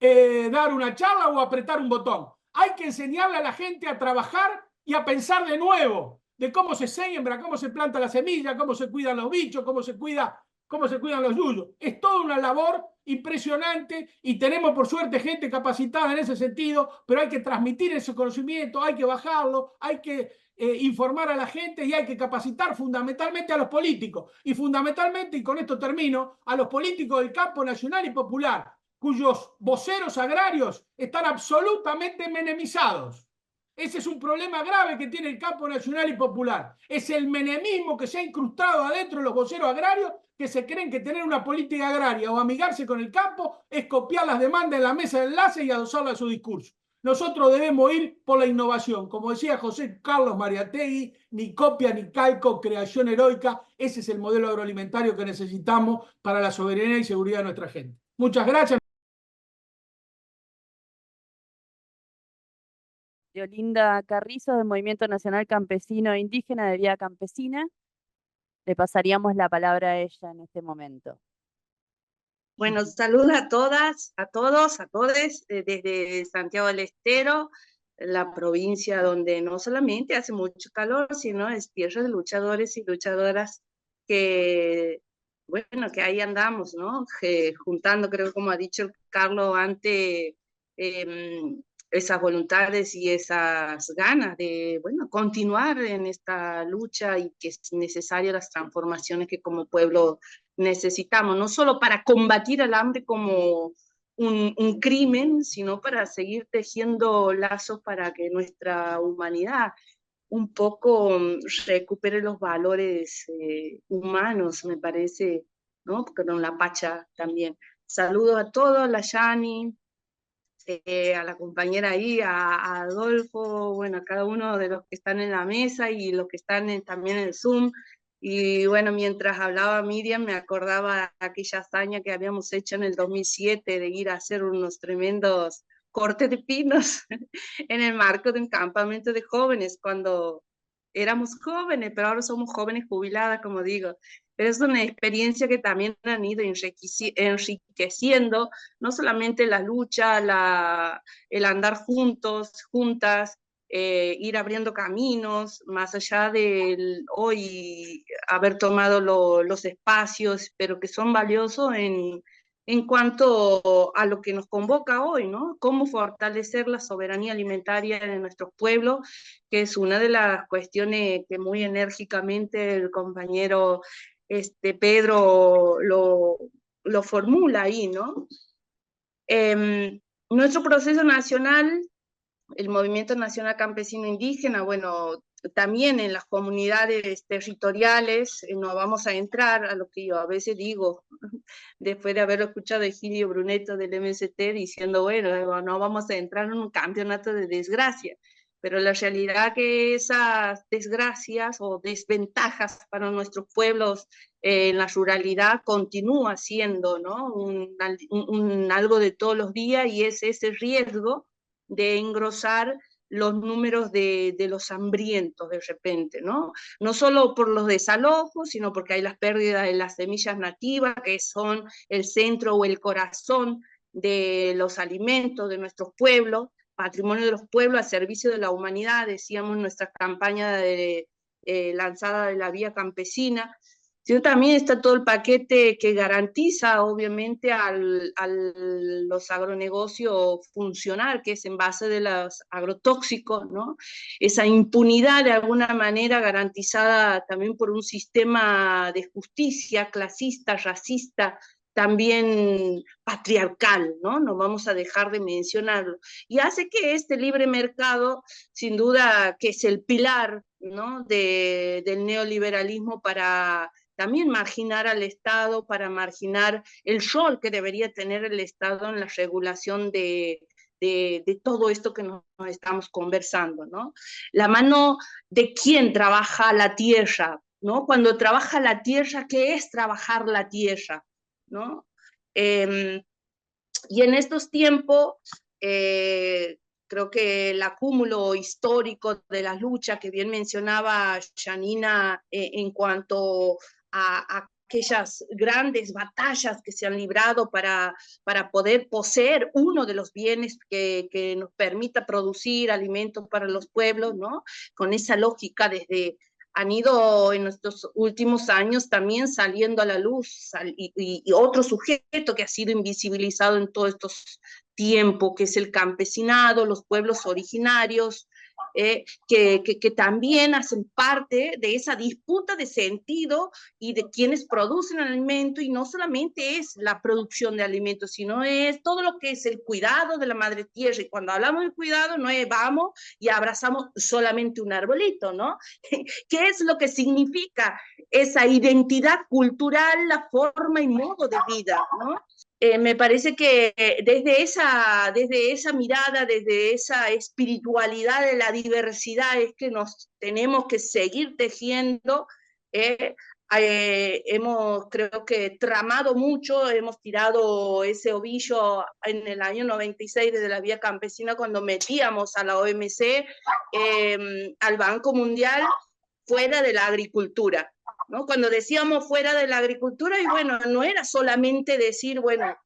dar una charla o apretar un botón. Hay que enseñarle a la gente a trabajar y a pensar de nuevo, de cómo se siembra, cómo se planta la semilla, cómo se cuidan los bichos, cómo se cuidan los yuyos. Es toda una labor impresionante y tenemos por suerte gente capacitada en ese sentido, pero hay que transmitir ese conocimiento, hay que bajarlo, hay que informar a la gente y hay que capacitar fundamentalmente a los políticos y fundamentalmente, y con esto termino, a los políticos del campo nacional y popular, cuyos voceros agrarios están absolutamente menemizados. Ese es un problema grave que tiene el campo nacional y popular. Es el menemismo que se ha incrustado adentro de los voceros agrarios, que se creen que tener una política agraria o amigarse con el campo es copiar las demandas en la mesa de enlace y adosarla a su discurso. Nosotros debemos ir por la innovación. Como decía José Carlos Mariátegui, ni copia ni calco, creación heroica. Ese es el modelo agroalimentario que necesitamos para la soberanía y seguridad de nuestra gente. Muchas gracias. Olinda Carrizo, del Movimiento Nacional Campesino e Indígena de Vía Campesina. Le pasaríamos la palabra a ella en este momento. Bueno, saludos a todas, a todos, a todes, desde Santiago del Estero, la provincia donde no solamente hace mucho calor, sino es tierra de luchadores y luchadoras que, bueno, que ahí andamos, ¿no? Juntando, creo, como ha dicho Carlos antes, esas voluntades y esas ganas de, bueno, continuar en esta lucha y que es necesaria las transformaciones que como pueblo necesitamos, no solo para combatir el hambre como un crimen, sino para seguir tejiendo lazos para que nuestra humanidad un poco recupere los valores humanos, me parece, ¿no? Porque con la Pacha también. Saludos a todos, la Yani, a la compañera ahí, a Adolfo, bueno, a cada uno de los que están en la mesa y los que están también en el Zoom. Y bueno, mientras hablaba Miriam, me acordaba de aquella hazaña que habíamos hecho en el 2007 de ir a hacer unos tremendos cortes de pinos en el marco de un campamento de jóvenes, cuando éramos jóvenes, pero ahora somos jóvenes jubiladas, como digo. Pero es una experiencia que también han ido enriqueciendo, no solamente la lucha, el andar juntos, juntas, ir abriendo caminos, más allá de hoy haber tomado los espacios, pero que son valiosos en cuanto a lo que nos convoca hoy, ¿no? Cómo fortalecer la soberanía alimentaria de nuestros pueblos, que es una de las cuestiones que muy enérgicamente el compañero Pedro lo formula ahí, ¿no? Nuestro proceso nacional, el Movimiento Nacional Campesino Indígena, bueno, también en las comunidades territoriales, no vamos a entrar a lo que yo a veces digo, después de haber escuchado a Egilio Brunetto del MST diciendo, bueno, no vamos a entrar en un campeonato de desgracia, pero la realidad que esas desgracias o desventajas para nuestros pueblos en la ruralidad continúa siendo, ¿no? Algo de todos los días, y es ese riesgo de engrosar los números de los hambrientos de repente, ¿no? No solo por los desalojos, sino porque hay las pérdidas de las semillas nativas, que son el centro o el corazón de los alimentos de nuestros pueblos, patrimonio de los pueblos al servicio de la humanidad, decíamos en nuestra campaña lanzada de la Vía Campesina, sino también está todo el paquete que garantiza, obviamente, a los agronegocios funcionar, que es en base de los agrotóxicos, ¿no? Esa impunidad, de alguna manera, garantizada también por un sistema de justicia clasista, racista, también patriarcal, ¿no? No vamos a dejar de mencionarlo. Y hace que este libre mercado, sin duda, que es el pilar, ¿no? del neoliberalismo para también marginar al Estado, para marginar el rol que debería tener el Estado en la regulación de todo esto que nos estamos conversando, ¿no? La mano de quién trabaja la tierra, ¿no? Cuando trabaja la tierra, ¿qué es trabajar la tierra? ¿No? Y en estos tiempos, creo que el acúmulo histórico de las luchas que bien mencionaba Janina en cuanto a aquellas grandes batallas que se han librado para poder poseer uno de los bienes que nos permita producir alimentos para los pueblos, ¿no? Con esa lógica han ido en estos últimos años también saliendo a la luz y otro sujeto que ha sido invisibilizado en todos estos tiempos, que es el campesinado, los pueblos originarios, que también hacen parte de esa disputa de sentido y de quienes producen el alimento, y no solamente es la producción de alimentos, sino es todo lo que es el cuidado de la madre tierra. Y cuando hablamos de cuidado, no es vamos y abrazamos solamente un arbolito, ¿no? ¿Qué es lo que significa esa identidad cultural, la forma y modo de vida, ¿no? Me parece que desde esa mirada, desde esa espiritualidad de la diversidad, es que nos tenemos que seguir tejiendo. Hemos, creo que, tramado mucho, hemos tirado ese ovillo en el año 96 desde la Vía Campesina, cuando metíamos a la OMC, al Banco Mundial, fuera de la agricultura, ¿no? Cuando decíamos fuera de la agricultura, y bueno, no era solamente decir, bueno,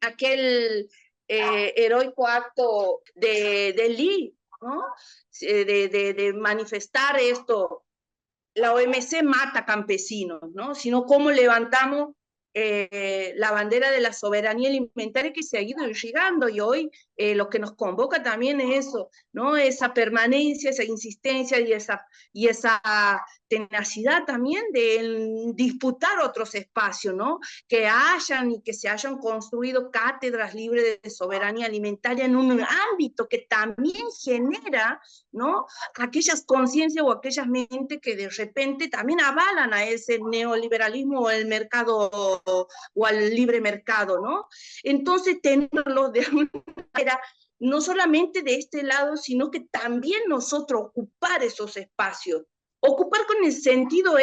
aquel heroico acto de Lee, ¿no? De manifestar esto, la OMC mata campesinos, ¿no? Sino cómo levantamos la bandera de la soberanía alimentaria que se ha ido irrigando, y hoy lo que nos convoca también es eso, ¿no? Esa permanencia, esa insistencia y esa tenacidad también de disputar otros espacios, ¿no? Que se hayan construido cátedras libres de soberanía alimentaria en un ámbito que también genera, ¿no? Aquellas conciencias o aquellas mentes que de repente también avalan a ese neoliberalismo o el mercado o al libre mercado, ¿no? Entonces, tenerlo de alguna manera, no solamente de este lado, sino que también nosotros ocupar esos espacios, ocupar con el sentido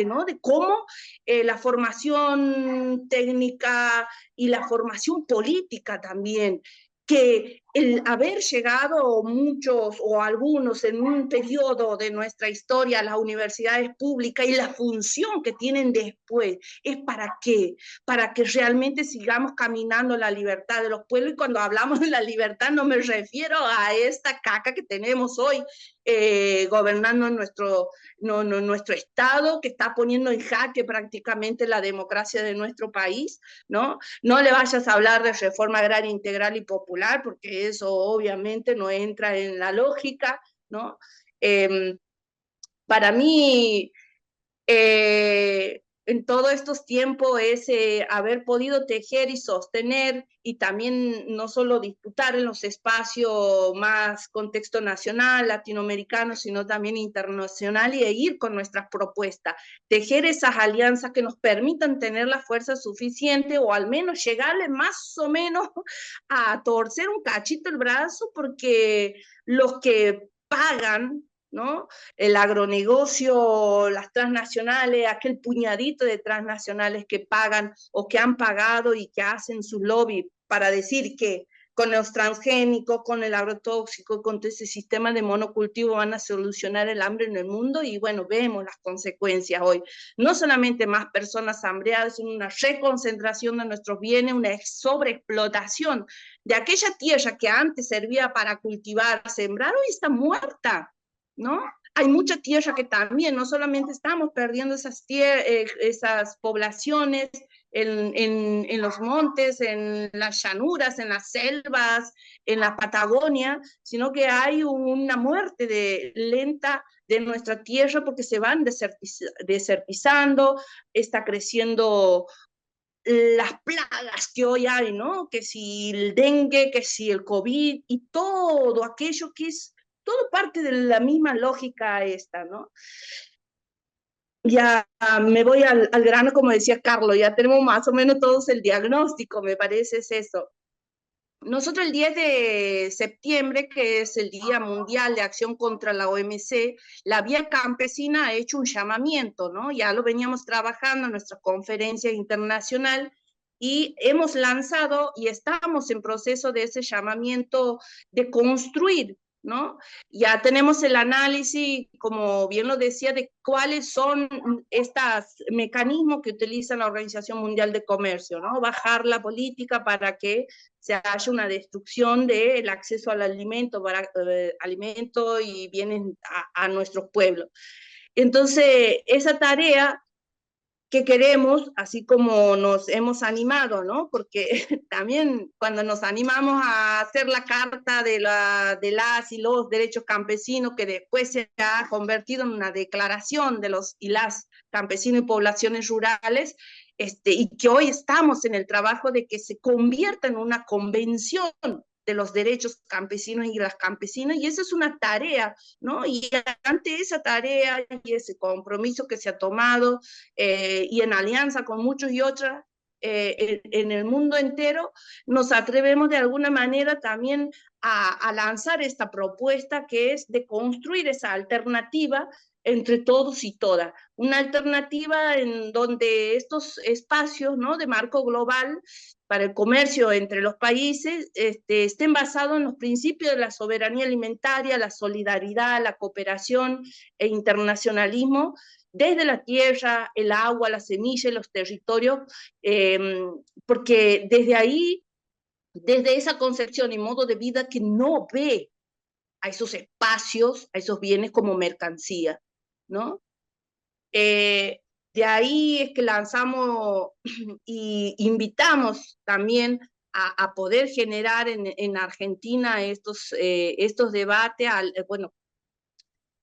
¿no? De cómo la formación técnica y la formación política también, que el haber llegado muchos o algunos en un periodo de nuestra historia a las universidades públicas y la función que tienen después, ¿es para qué? Para que realmente sigamos caminando la libertad de los pueblos. Y cuando hablamos de la libertad no me refiero a esta caca que tenemos hoy gobernando nuestro Estado, que está poniendo en jaque prácticamente la democracia de nuestro país, ¿no? No le vayas a hablar de reforma agraria integral y popular, porque eso obviamente no entra en la lógica, ¿no? Para mí, en todos estos tiempos, es haber podido tejer y sostener, y también no solo disputar en los espacios más contexto nacional, latinoamericano, sino también internacional, y ir con nuestras propuestas, tejer esas alianzas que nos permitan tener la fuerza suficiente, o al menos llegarle más o menos a torcer un cachito el brazo, porque los que pagan, ¿no? El agronegocio, las transnacionales, aquel puñadito de transnacionales que pagan o que han pagado y que hacen su lobby para decir que con los transgénicos, con el agrotóxico, con todo ese sistema de monocultivo van a solucionar el hambre en el mundo. Y bueno, vemos las consecuencias hoy. No solamente más personas hambreadas, sino una reconcentración de nuestros bienes, una sobreexplotación de aquella tierra que antes servía para cultivar, sembrar, hoy está muerta, ¿no? Hay mucha tierra que también, no solamente estamos perdiendo esas poblaciones en los montes, en las llanuras, en las selvas, en la Patagonia, sino que hay una muerte lenta de nuestra tierra, porque se van desertizando, está creciendo las plagas que hoy hay, ¿no? Que si el dengue, que si el COVID, y todo aquello que es todo parte de la misma lógica esta, ¿no? Ya me voy al grano, como decía Carlos, ya tenemos más o menos todos el diagnóstico, me parece es eso. Nosotros el 10 de septiembre, que es el Día Mundial de Acción contra la OMC, la Vía Campesina ha hecho un llamamiento, ¿no? Ya lo veníamos trabajando en nuestra conferencia internacional, y hemos lanzado y estamos en proceso de ese llamamiento de construir ¿no? Ya tenemos el análisis, como bien lo decía, de cuáles son estos mecanismos que utiliza la Organización Mundial de Comercio, ¿no? Bajar la política para que se haya una destrucción del acceso al alimento, alimento y bienes a nuestros pueblos. Entonces, esa tarea que queremos, así como nos hemos animado, ¿no? Porque también cuando nos animamos a hacer la carta de las y los derechos campesinos, que después se ha convertido en una declaración de los y las campesinos y poblaciones rurales, y que hoy estamos en el trabajo de que se convierta en una convención de los derechos campesinos y las campesinas, y esa es una tarea, ¿no? Y ante esa tarea y ese compromiso que se ha tomado, y en alianza con muchos y otras en el mundo entero, nos atrevemos de alguna manera también a lanzar esta propuesta que es de construir esa alternativa entre todos y todas. Una alternativa en donde estos espacios, ¿no?, de marco global para el comercio entre los países estén basados en los principios de la soberanía alimentaria, la solidaridad, la cooperación e internacionalismo, desde la tierra, el agua, la semilla y los territorios, porque desde ahí, desde esa concepción y modo de vida que no ve a esos espacios, a esos bienes como mercancía, ¿no? De ahí es que lanzamos y invitamos también a poder generar en Argentina estos debates, bueno,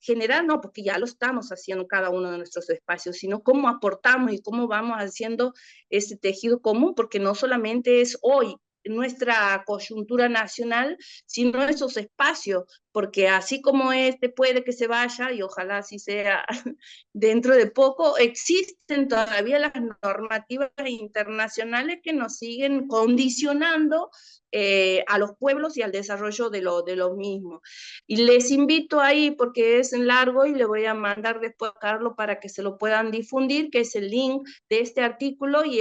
generar no, porque ya lo estamos haciendo cada uno de nuestros espacios, sino cómo aportamos y cómo vamos haciendo ese tejido común, porque no solamente es hoy nuestra coyuntura nacional, sino esos espacios, porque así como puede que se vaya, y ojalá así sea dentro de poco, existen todavía las normativas internacionales que nos siguen condicionando a los pueblos y al desarrollo de los mismos. Y les invito ahí, porque es en largo y le voy a mandar después a Carlos para que se lo puedan difundir, que es el link de este artículo y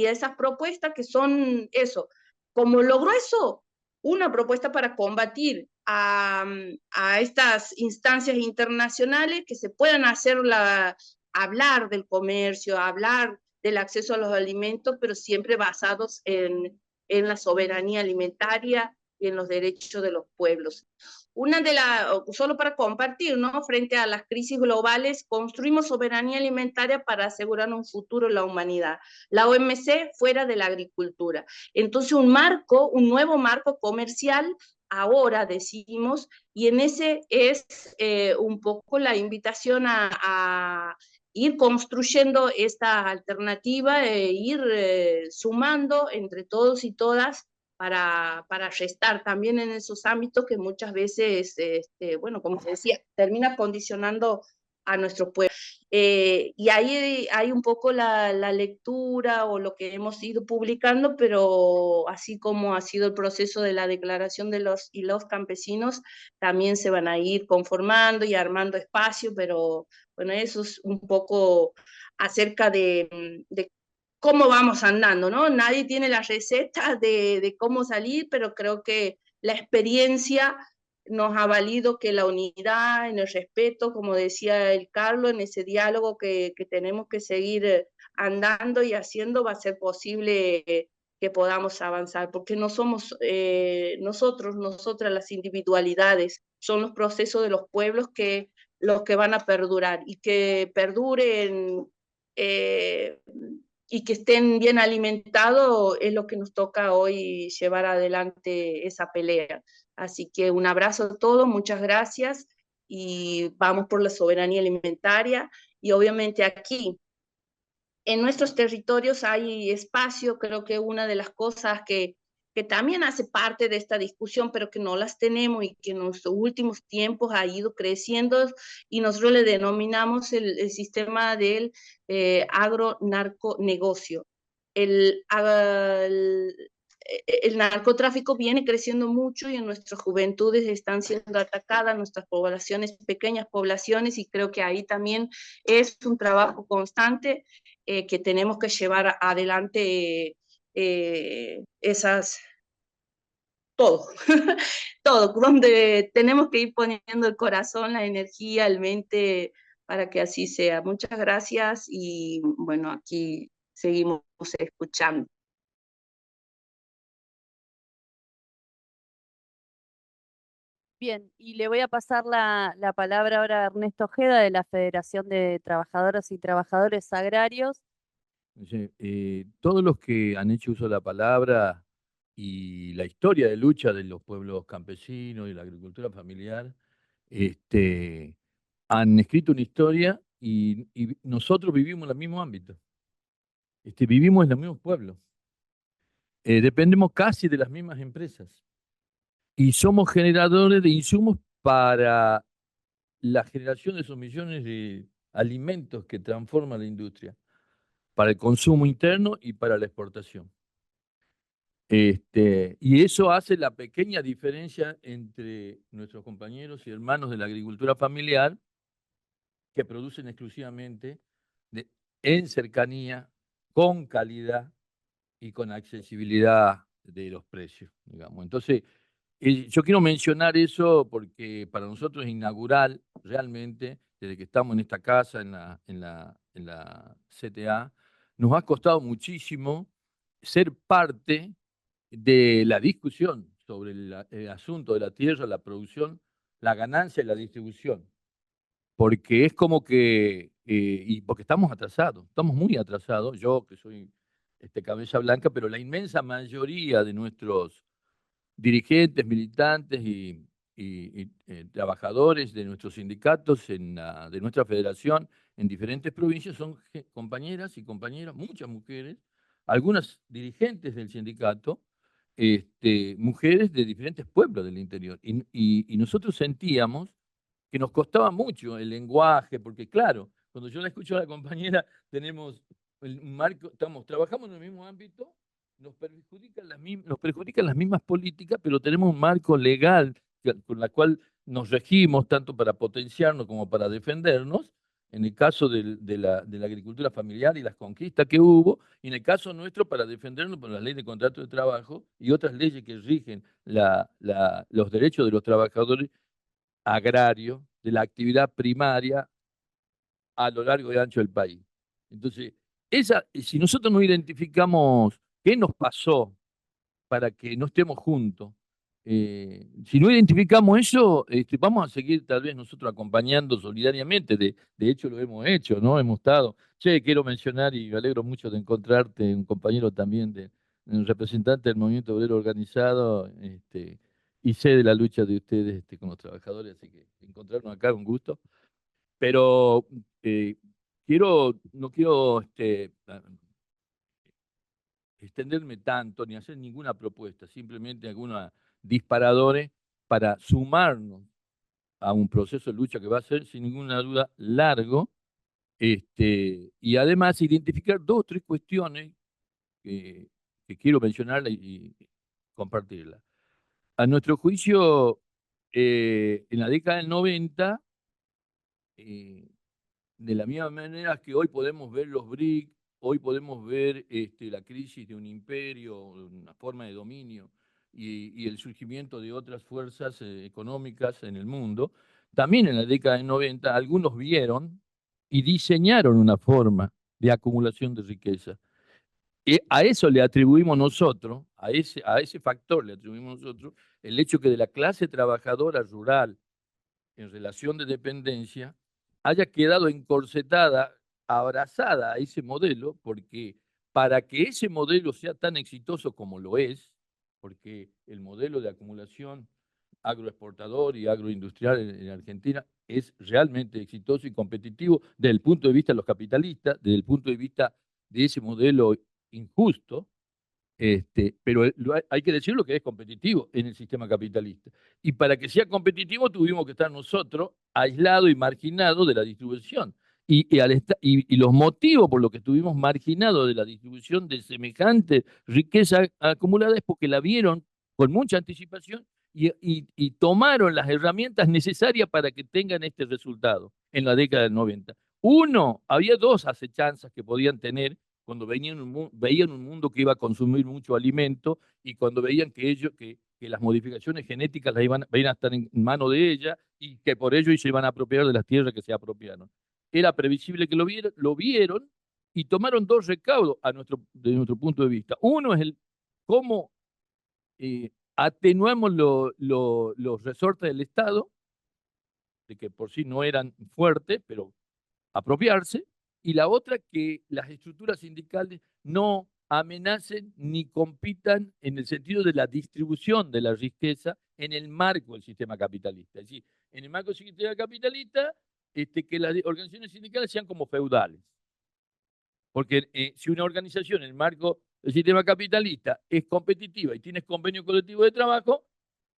esas propuestas que son eso, como lo grueso, una propuesta para combatir a estas instancias internacionales que se puedan hablar del comercio, hablar del acceso a los alimentos, pero siempre basados en la soberanía alimentaria y en los derechos de los pueblos. Solo para compartir, ¿no? Frente a las crisis globales, construimos soberanía alimentaria para asegurar un futuro en la humanidad. La OMC fuera de la agricultura. Entonces, un nuevo marco comercial, ahora decimos, y en ese es un poco la invitación a ir construyendo esta alternativa e ir sumando entre todos y todas para restar también en esos ámbitos que muchas veces, bueno, como se decía, termina condicionando a nuestro pueblo. Y ahí hay un poco la lectura o lo que hemos ido publicando, pero así como ha sido el proceso de la declaración de los y los campesinos, también se van a ir conformando y armando espacio, pero bueno, eso es un poco acerca de cómo vamos andando, ¿no? Nadie tiene la receta de cómo salir, pero creo que la experiencia nos ha valido que la unidad, en el respeto, como decía el Carlos, en ese diálogo que tenemos que seguir andando y haciendo, va a ser posible que podamos avanzar, porque no somos nosotras las individualidades, son los procesos de los pueblos los que van a perdurar y que perduren y que estén bien alimentados es lo que nos toca hoy llevar adelante esa pelea. Así que un abrazo a todos, muchas gracias y vamos por la soberanía alimentaria y obviamente aquí en nuestros territorios hay espacio, creo que una de las cosas que también hace parte de esta discusión, pero que no las tenemos y que en los últimos tiempos ha ido creciendo y nosotros le denominamos el sistema del agro-narconegocio. El narcotráfico viene creciendo mucho y en nuestras juventudes están siendo atacadas nuestras poblaciones, pequeñas poblaciones, y creo que ahí también es un trabajo constante que tenemos que llevar adelante esas todo, todo, donde tenemos que ir poniendo el corazón, la energía, el mente, para que así sea. Muchas gracias y bueno, aquí seguimos escuchando. Bien, y le voy a pasar la palabra ahora a Ernesto Ojeda de la Federación de Trabajadoras y Trabajadores Agrarios. Todos los que han hecho uso de la palabra y la historia de lucha de los pueblos campesinos y la agricultura familiar, han escrito una historia y nosotros vivimos en el mismo ámbito. Vivimos en los mismos pueblos. Dependemos casi de las mismas empresas. Y somos generadores de insumos para la generación de esos millones de alimentos que transforma la industria, para el consumo interno y para la exportación. Y eso hace la pequeña diferencia entre nuestros compañeros y hermanos de la agricultura familiar, que producen exclusivamente en cercanía, con calidad y con accesibilidad de los precios, digamos. Entonces, yo quiero mencionar eso porque para nosotros es inaugural, realmente, desde que estamos en esta casa, en la CTA, nos ha costado muchísimo ser parte de la discusión sobre el asunto de la tierra, la producción, la ganancia y la distribución. Porque es como que, y porque estamos atrasados, estamos muy atrasados, yo que soy cabeza blanca, pero la inmensa mayoría de nuestros dirigentes, militantes y trabajadores de nuestros sindicatos, de nuestra federación, en diferentes provincias, son compañeras y compañeras, muchas mujeres, algunas dirigentes del sindicato, mujeres de diferentes pueblos del interior. Y nosotros sentíamos que nos costaba mucho el lenguaje, porque claro, cuando yo la escucho a la compañera, tenemos un marco, trabajamos en el mismo ámbito, nos perjudican las mismas políticas, pero tenemos un marco legal con la cual nos regimos tanto para potenciarnos como para defendernos, en el caso de la agricultura familiar y las conquistas que hubo, y en el caso nuestro para defendernos por la ley de contrato de trabajo y otras leyes que rigen los derechos de los trabajadores agrarios, de la actividad primaria a lo largo y ancho del país. Entonces, si nosotros no identificamos qué nos pasó para que no estemos juntos, si no identificamos eso, vamos a seguir tal vez nosotros acompañando solidariamente, de hecho lo hemos hecho, ¿no? Hemos estado. Quiero mencionar, y me alegro mucho de encontrarte, un compañero también, un representante del movimiento obrero organizado, y sé de la lucha de ustedes con los trabajadores, así que encontrarnos acá es un gusto. Pero no quiero extenderme tanto ni hacer ninguna propuesta, simplemente algunos disparadores para sumarnos a un proceso de lucha que va a ser sin ninguna duda largo, y además identificar 2 o 3 cuestiones que quiero mencionarla y compartirla. A nuestro juicio, en la década del 90, de la misma manera que hoy podemos ver los BRIC, hoy podemos ver la crisis de un imperio, una forma de dominio y el surgimiento de otras fuerzas económicas en el mundo, también en la década de 90 algunos vieron y diseñaron una forma de acumulación de riqueza. A eso le atribuimos nosotros, a ese factor le atribuimos nosotros, el hecho que de la clase trabajadora rural en relación de dependencia haya quedado encorsetada, abrazada a ese modelo, porque para que ese modelo sea tan exitoso como lo es, porque el modelo de acumulación agroexportador y agroindustrial en Argentina es realmente exitoso y competitivo desde el punto de vista de los capitalistas, desde el punto de vista de ese modelo injusto, pero hay que decirlo que es competitivo en el sistema capitalista. Y para que sea competitivo tuvimos que estar nosotros aislados y marginados de la distribución. Y los motivos por los que estuvimos marginados de la distribución de semejante riqueza acumulada es porque la vieron con mucha anticipación y tomaron las herramientas necesarias para que tengan este resultado en la década del 90. Había 2 acechanzas que podían tener cuando veían un mundo que iba a consumir mucho alimento y cuando veían que que las modificaciones genéticas van a estar en manos de ella y que por ello se iban a apropiar de las tierras que se apropiaron. Era previsible que lo vieron y tomaron dos recaudos de nuestro punto de vista. Uno es cómo atenuamos los resortes del Estado, de que por sí no eran fuertes, pero apropiarse, y la otra que las estructuras sindicales no amenacen ni compitan en el sentido de la distribución de la riqueza en el marco del sistema capitalista. Es decir, en el marco del sistema capitalista, que las organizaciones sindicales sean como feudales. Porque si una organización en el marco del sistema capitalista es competitiva y tienes convenio colectivo de trabajo,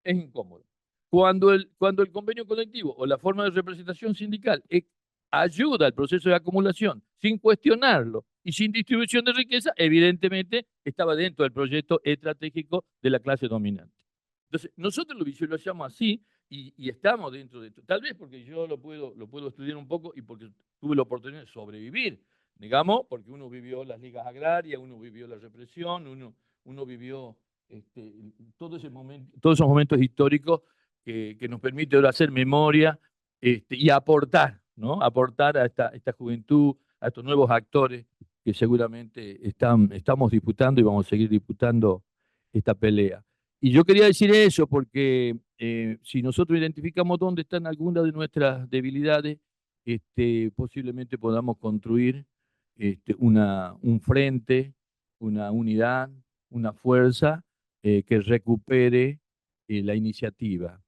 es incómodo. Cuando el convenio colectivo o la forma de representación sindical ayuda al proceso de acumulación sin cuestionarlo y sin distribución de riqueza, evidentemente estaba dentro del proyecto estratégico de la clase dominante. Entonces, nosotros lo visualizamos así y estamos dentro de esto. Tal vez porque yo lo puedo estudiar un poco y porque tuve la oportunidad de sobrevivir, digamos, porque uno vivió las ligas agrarias, uno vivió la represión, uno vivió todos esos momentos históricos que nos permite ahora hacer memoria y aportar, ¿no? Aportar a esta juventud, a estos nuevos actores que seguramente estamos disputando y vamos a seguir disputando esta pelea. Y yo quería decir eso porque si nosotros identificamos dónde están algunas de nuestras debilidades, posiblemente podamos construir un frente, una unidad, una fuerza que recupere la iniciativa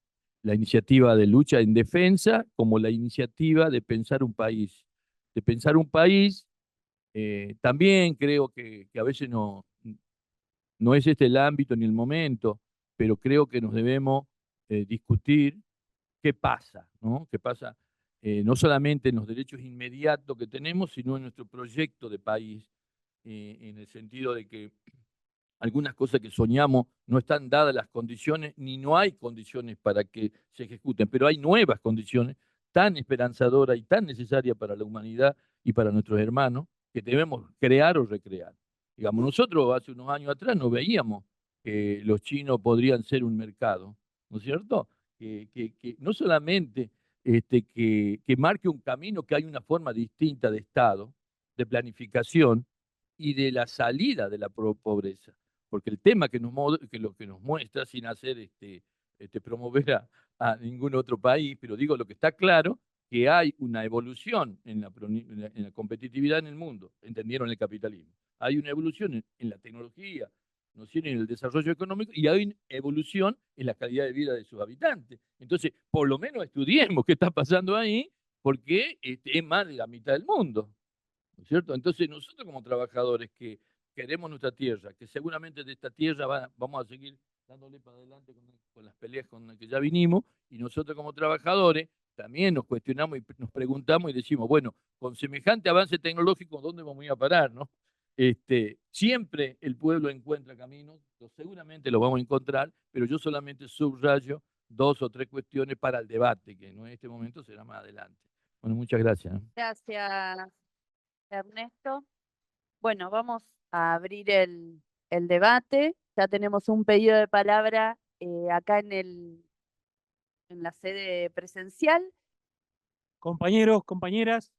de lucha en defensa como la iniciativa de pensar un país. De pensar un país, también creo que a veces no es este el ámbito ni el momento, pero creo que nos debemos discutir qué pasa, ¿no? ¿Qué pasa no solamente en los derechos inmediatos que tenemos, sino en nuestro proyecto de país, en el sentido de que algunas cosas que soñamos no están dadas las condiciones, ni no hay condiciones para que se ejecuten, pero hay nuevas condiciones tan esperanzadoras y tan necesarias para la humanidad y para nuestros hermanos que debemos crear o recrear. Digamos, nosotros hace unos años atrás no veíamos que los chinos podrían ser un mercado, ¿no es cierto? Que no solamente que marque un camino, que hay una forma distinta de Estado, de planificación y de la salida de la pobreza. Porque el tema que lo que nos muestra, sin hacer promover a ningún otro país, pero digo lo que está claro, que hay una evolución en la competitividad en el mundo, entendieron el capitalismo. Hay una evolución en la tecnología, ¿no es cierto?, en el desarrollo económico, y hay una evolución en la calidad de vida de sus habitantes. Entonces, por lo menos estudiemos qué está pasando ahí, porque es más de la mitad del mundo, ¿no es cierto? Entonces, nosotros como trabajadores que queremos nuestra tierra, que seguramente de esta tierra vamos a seguir dándole para adelante con las peleas con las que ya vinimos, y nosotros como trabajadores también nos cuestionamos y nos preguntamos y decimos, bueno, con semejante avance tecnológico, ¿dónde vamos a ir a parar, no? Siempre el pueblo encuentra caminos, seguramente lo vamos a encontrar, pero yo solamente subrayo 2 o 3 cuestiones para el debate, que no en este momento será más adelante. Bueno, muchas gracias. Gracias, Ernesto. Bueno, vamos a abrir el debate. Ya tenemos un pedido de palabra acá en la sede presencial. Compañeros, compañeras,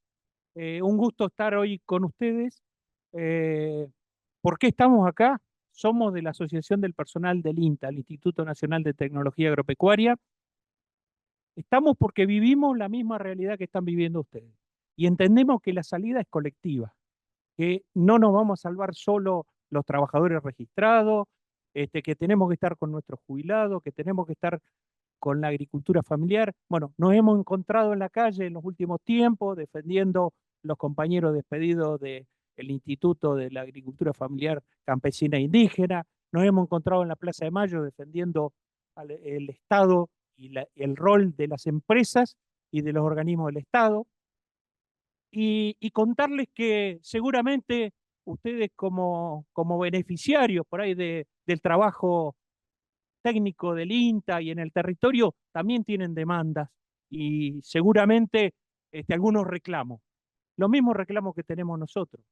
un gusto estar hoy con ustedes. ¿Por qué estamos acá? Somos de la Asociación del Personal del INTA, el Instituto Nacional de Tecnología Agropecuaria. Estamos porque vivimos la misma realidad que están viviendo ustedes y entendemos que la salida es colectiva, que no nos vamos a salvar solo los trabajadores registrados, que tenemos que estar con nuestros jubilados, que tenemos que estar con la agricultura familiar. Bueno, nos hemos encontrado en la calle en los últimos tiempos defendiendo los compañeros despedidos del Instituto de la Agricultura Familiar Campesina e Indígena, nos hemos encontrado en la Plaza de Mayo defendiendo el Estado y el rol de las empresas y de los organismos del Estado. Y contarles que seguramente ustedes como beneficiarios por ahí del trabajo técnico del INTA y en el territorio también tienen demandas y seguramente algunos reclamos, los mismos reclamos que tenemos nosotros.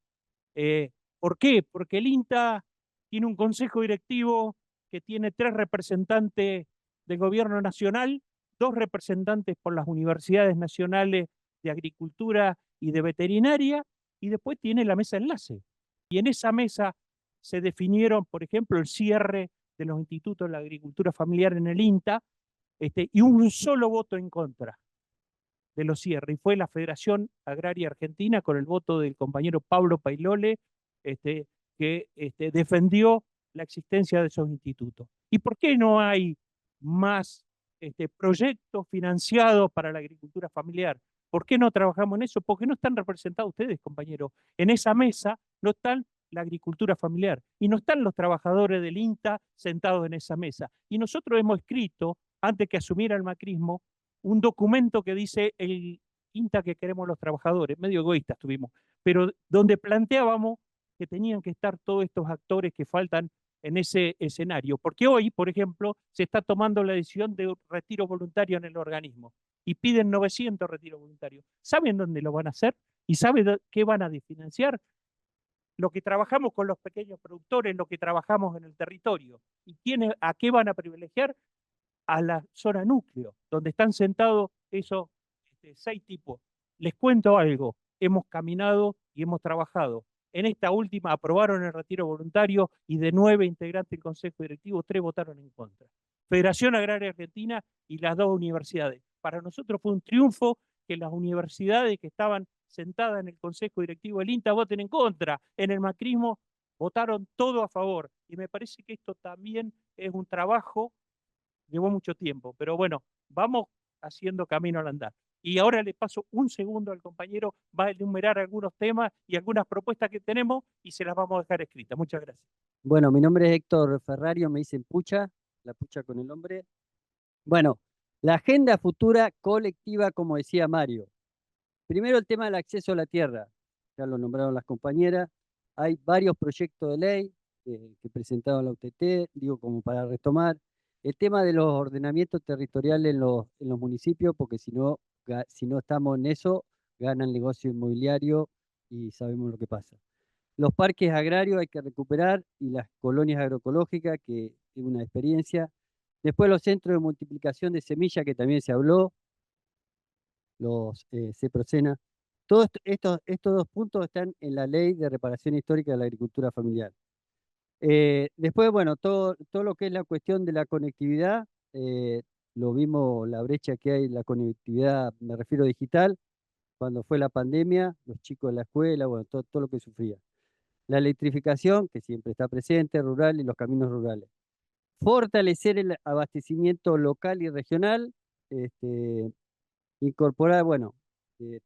¿Por qué? Porque el INTA tiene un consejo directivo que tiene 3 representantes del gobierno nacional, 2 representantes por las universidades nacionales de agricultura y de veterinaria, y después tiene la mesa enlace. Y en esa mesa se definieron, por ejemplo, el cierre de los institutos de la agricultura familiar en el INTA, y un solo voto en contra de los cierres, y fue la Federación Agraria Argentina con el voto del compañero Pablo Pailole, que defendió la existencia de esos institutos. ¿Y por qué no hay más proyectos financiados para la agricultura familiar? ¿Por qué no trabajamos en eso? Porque no están representados ustedes, compañeros. En esa mesa no están la agricultura familiar y no están los trabajadores del INTA sentados en esa mesa. Y nosotros hemos escrito, antes que asumiera el macrismo, un documento que dice el INTA que queremos los trabajadores, medio egoístas estuvimos, pero donde planteábamos que tenían que estar todos estos actores que faltan en ese escenario. Porque hoy, por ejemplo, se está tomando la decisión de un retiro voluntario en el organismo y piden 900 retiros voluntarios. ¿Saben dónde lo van a hacer? ¿Y saben qué van a financiar? Lo que trabajamos con los pequeños productores, lo que trabajamos en el territorio. ¿Y a qué van a privilegiar? A la zona núcleo, donde están sentados esos 6 tipos. Les cuento algo, hemos caminado y hemos trabajado. En esta última aprobaron el retiro voluntario y de 9 integrantes del Consejo Directivo, 3 votaron en contra. Federación Agraria Argentina y las 2 universidades. Para nosotros fue un triunfo que las universidades que estaban sentadas en el Consejo Directivo del INTA voten en contra. En el macrismo votaron todo a favor. Y me parece que esto también es un trabajo, llevó mucho tiempo, pero bueno, vamos haciendo camino al andar. Y ahora le paso un segundo al compañero, va a enumerar algunos temas y algunas propuestas que tenemos y se las vamos a dejar escritas. Muchas gracias. Bueno, mi nombre es Héctor Ferrario, me dicen Pucha, la Pucha con el nombre. Bueno, la agenda futura colectiva, como decía Mario. Primero el tema del acceso a la tierra, ya lo nombraron las compañeras. Hay varios proyectos de ley que presentaron la UTT, digo como para retomar. El tema de los ordenamientos territoriales en los municipios, porque si no estamos en eso, gana el negocio inmobiliario y sabemos lo que pasa. Los parques agrarios hay que recuperar y las colonias agroecológicas, que es una experiencia. Después los centros de multiplicación de semillas, que también se habló, los CEPROSENA. Todos estos 2 puntos están en la Ley de Reparación Histórica de la Agricultura Familiar. Después, bueno, todo lo que es la cuestión de la conectividad, lo vimos, la brecha que hay en la conectividad, me refiero digital, cuando fue la pandemia, los chicos de la escuela, bueno, todo lo que sufría. La electrificación, que siempre está presente, rural y los caminos rurales. Fortalecer el abastecimiento local y regional, incorporar, bueno,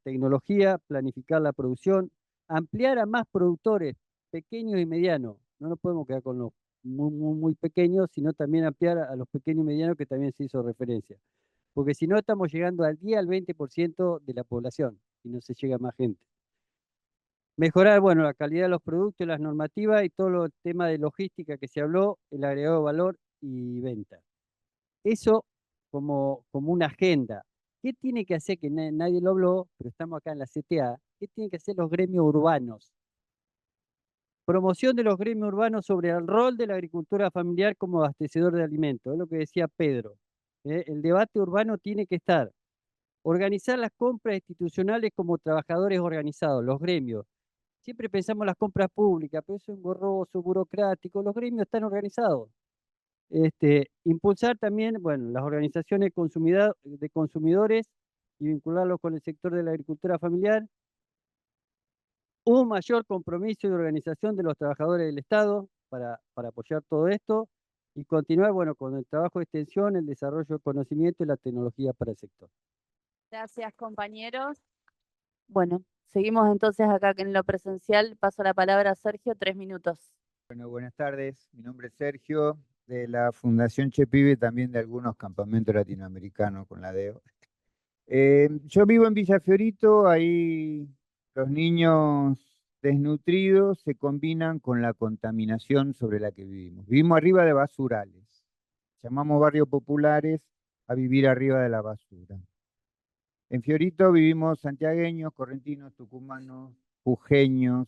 tecnología, planificar la producción, ampliar a más productores pequeños y medianos. No nos podemos quedar con los muy pequeños, sino también ampliar a los pequeños y medianos, que también se hizo referencia. Porque si no, estamos llegando al 10 al 20% de la población y no se llega a más gente. Mejorar, bueno, la calidad de los productos, las normativas y todo el tema de logística que se habló, el agregado de valor y venta. Eso como una agenda. ¿Qué tiene que hacer, que nadie lo habló, pero estamos acá en la CTA, qué tienen que hacer los gremios urbanos? Promoción de los gremios urbanos sobre el rol de la agricultura familiar como abastecedor de alimentos, es lo que decía Pedro. El debate urbano tiene que estar. Organizar las compras institucionales como trabajadores organizados, los gremios. Siempre pensamos en las compras públicas, pero eso es engorroso, burocrático. Los gremios están organizados. Impulsar también, bueno, las organizaciones de consumidores y vincularlos con el sector de la agricultura familiar. Un mayor compromiso y organización de los trabajadores del Estado para apoyar todo esto y continuar, bueno, con el trabajo de extensión, el desarrollo del conocimiento y la tecnología para el sector. Gracias, compañeros. Bueno, seguimos entonces acá en lo presencial. Paso la palabra a Sergio, 3 minutos. Bueno, buenas tardes. Mi nombre es Sergio, de la Fundación Chepibe, también de algunos campamentos latinoamericanos con la DEO. Yo vivo en Villa Fiorito, ahí los niños desnutridos se combinan con la contaminación sobre la que vivimos. Vivimos arriba de basurales. Llamamos barrios populares a vivir arriba de la basura. En Fiorito vivimos santiagueños, correntinos, tucumanos, jujeños,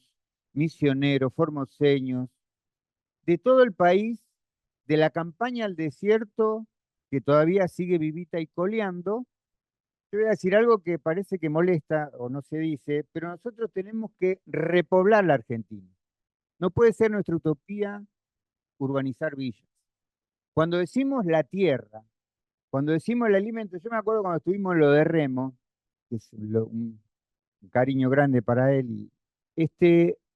misioneros, formoseños, de todo el país, de la campaña al desierto, que todavía sigue vivita y coleando. Yo voy a decir algo que parece que molesta o no se dice, pero nosotros tenemos que repoblar la Argentina. No puede ser nuestra utopía urbanizar villas. Cuando decimos la tierra, cuando decimos el alimento, yo me acuerdo cuando estuvimos en lo de Remo, que es un cariño grande para él, y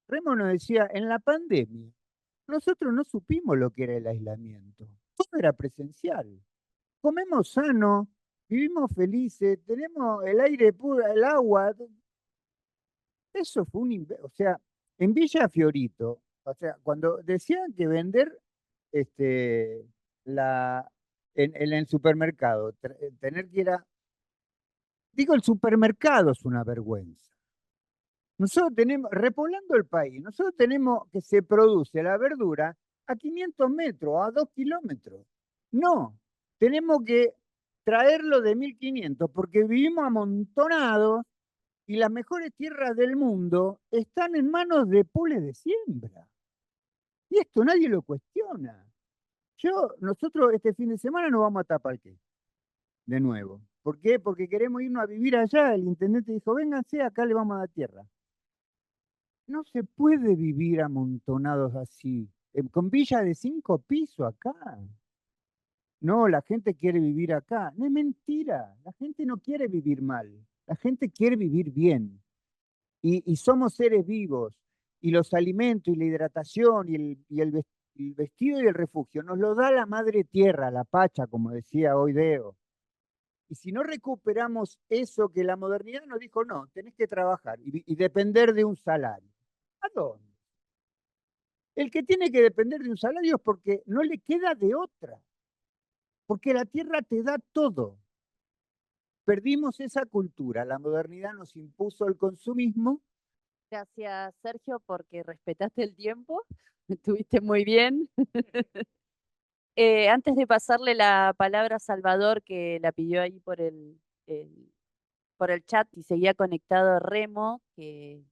Remo nos decía, en la pandemia, nosotros no supimos lo que era el aislamiento, todo era presencial. Comemos sano, vivimos felices, tenemos el aire puro, el agua. Eso fue o sea, en Villa Fiorito, o sea, cuando decían que vender en el supermercado, tener que ir a... Digo, el supermercado es una vergüenza. Nosotros tenemos, repoblando el país, nosotros tenemos que se produce la verdura a 500 metros, a 2 kilómetros. No, tenemos que traerlo de 1500 porque vivimos amontonados y las mejores tierras del mundo están en manos de pools de siembra. Y esto nadie lo cuestiona. Nosotros este fin de semana nos vamos a Tapalqué, de nuevo. ¿Por qué? Porque queremos irnos a vivir allá. El intendente dijo, vénganse, acá le vamos a dar tierra. No se puede vivir amontonados así, con villas de 5 pisos acá. No, la gente quiere vivir acá. No es mentira, la gente no quiere vivir mal, la gente quiere vivir bien. Y somos seres vivos, y los alimentos y la hidratación y el vestido y el refugio nos lo da la madre tierra, la Pacha, como decía hoy Deo. Y si no recuperamos eso que la modernidad nos dijo, no, tenés que trabajar y depender de un salario. ¿A dónde? El que tiene que depender de un salario es porque no le queda de otra. Porque la tierra te da todo. Perdimos esa cultura. La modernidad nos impuso el consumismo. Gracias, Sergio, porque respetaste el tiempo. Estuviste muy bien. Antes de pasarle la palabra a Salvador, que la pidió ahí por el chat y seguía conectado Remo, que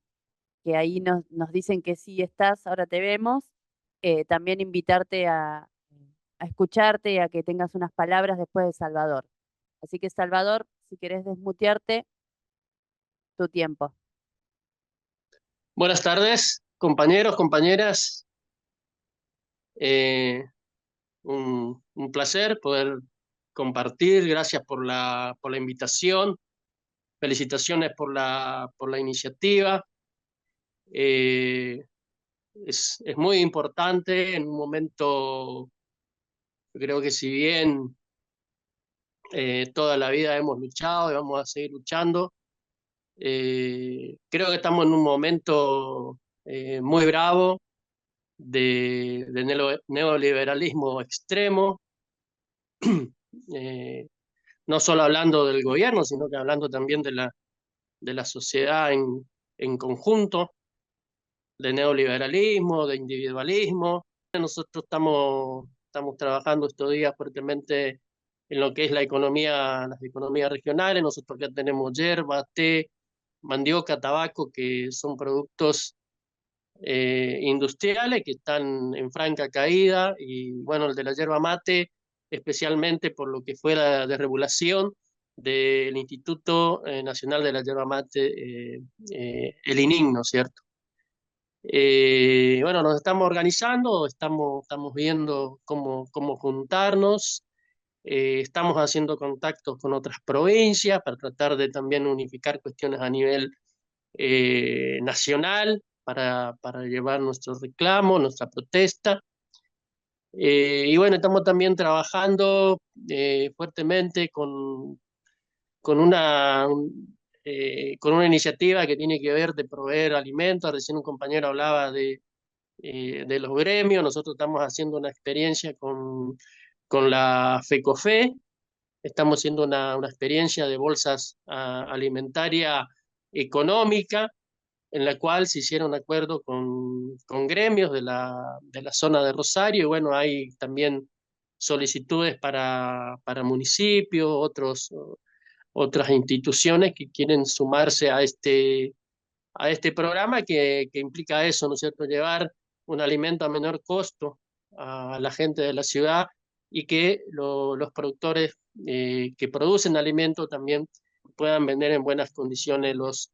ahí nos dicen que sí estás, ahora te vemos. También invitarte a escucharte y a que tengas unas palabras después de Salvador. Así que Salvador, si querés desmutearte, tu tiempo. Buenas tardes, compañeros, compañeras. Un placer poder compartir. Gracias por la invitación. Felicitaciones por la iniciativa. Es muy importante en un momento, creo que si bien toda la vida hemos luchado y vamos a seguir luchando, creo que estamos en un momento muy bravo de neoliberalismo extremo, no solo hablando del gobierno, sino que hablando también de la sociedad en conjunto, de neoliberalismo, de individualismo. Nosotros estamos trabajando estos días fuertemente en lo que es las economías regionales. Nosotros ya tenemos yerba, té, mandioca, tabaco, que son productos industriales que están en franca caída, y bueno, el de la yerba mate, especialmente por lo que fue la desregulación del Instituto Nacional de la Yerba Mate, el ININ, ¿no es cierto? Bueno, nos estamos organizando, estamos viendo cómo juntarnos, estamos haciendo contactos con otras provincias para tratar de también unificar cuestiones a nivel nacional, para llevar nuestro reclamo, nuestra protesta. Y bueno, estamos también trabajando fuertemente con una iniciativa que tiene que ver de proveer alimentos. Recién un compañero hablaba de los gremios. Nosotros estamos haciendo una experiencia con la FECOFE. Estamos haciendo una experiencia de bolsas alimentaria económica, en la cual se hicieron acuerdos con gremios de la zona de Rosario, y bueno, hay también solicitudes para municipios, otras instituciones que quieren sumarse a este programa que implica eso, ¿no es cierto?, llevar un alimento a menor costo a la gente de la ciudad y que los productores que producen alimentos también puedan vender en buenas condiciones los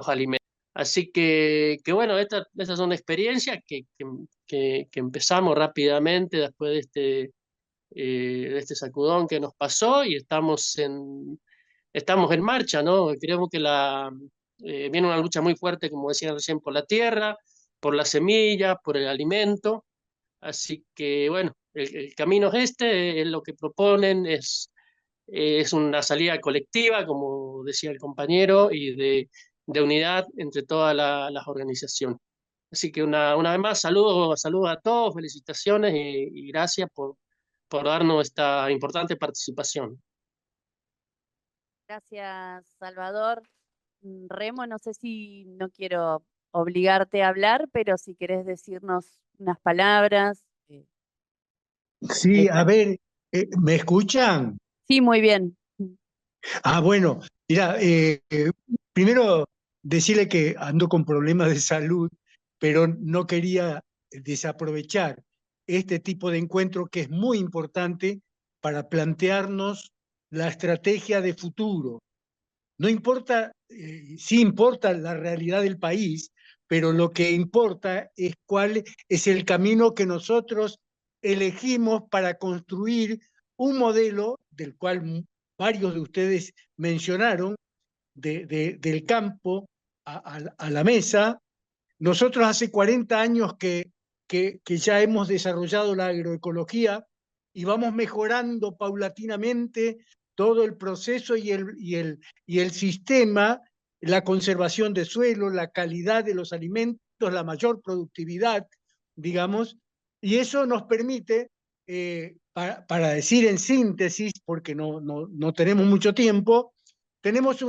alimentos. Así que bueno, estas son experiencias que empezamos rápidamente después de este sacudón que nos pasó y estamos en marcha, ¿no? Creemos que viene una lucha muy fuerte, como decía recién, por la tierra, por la semilla, por el alimento. Así que bueno, el camino es este, es lo que proponen, es una salida colectiva, como decía el compañero, y de unidad entre todas las organizaciones. Así que una vez más, saludos a todos, felicitaciones y gracias por darnos esta importante participación. Gracias, Salvador. Remo, no sé si no quiero obligarte a hablar, pero si querés decirnos unas palabras. Sí, a ver, ¿me escuchan? Sí, muy bien. Ah, bueno, mira, primero decirle que ando con problemas de salud, pero no quería desaprovechar este tipo de encuentro que es muy importante para plantearnos la estrategia de futuro. No importa, sí importa la realidad del país, pero lo que importa es cuál es el camino que nosotros elegimos para construir un modelo del cual varios de ustedes mencionaron, del campo a la mesa. Nosotros hace 40 años que ya hemos desarrollado la agroecología y vamos mejorando paulatinamente todo el proceso y el sistema, la conservación de suelo, la calidad de los alimentos, la mayor productividad, digamos, y eso nos permite, para decir en síntesis, porque no tenemos mucho tiempo, tenemos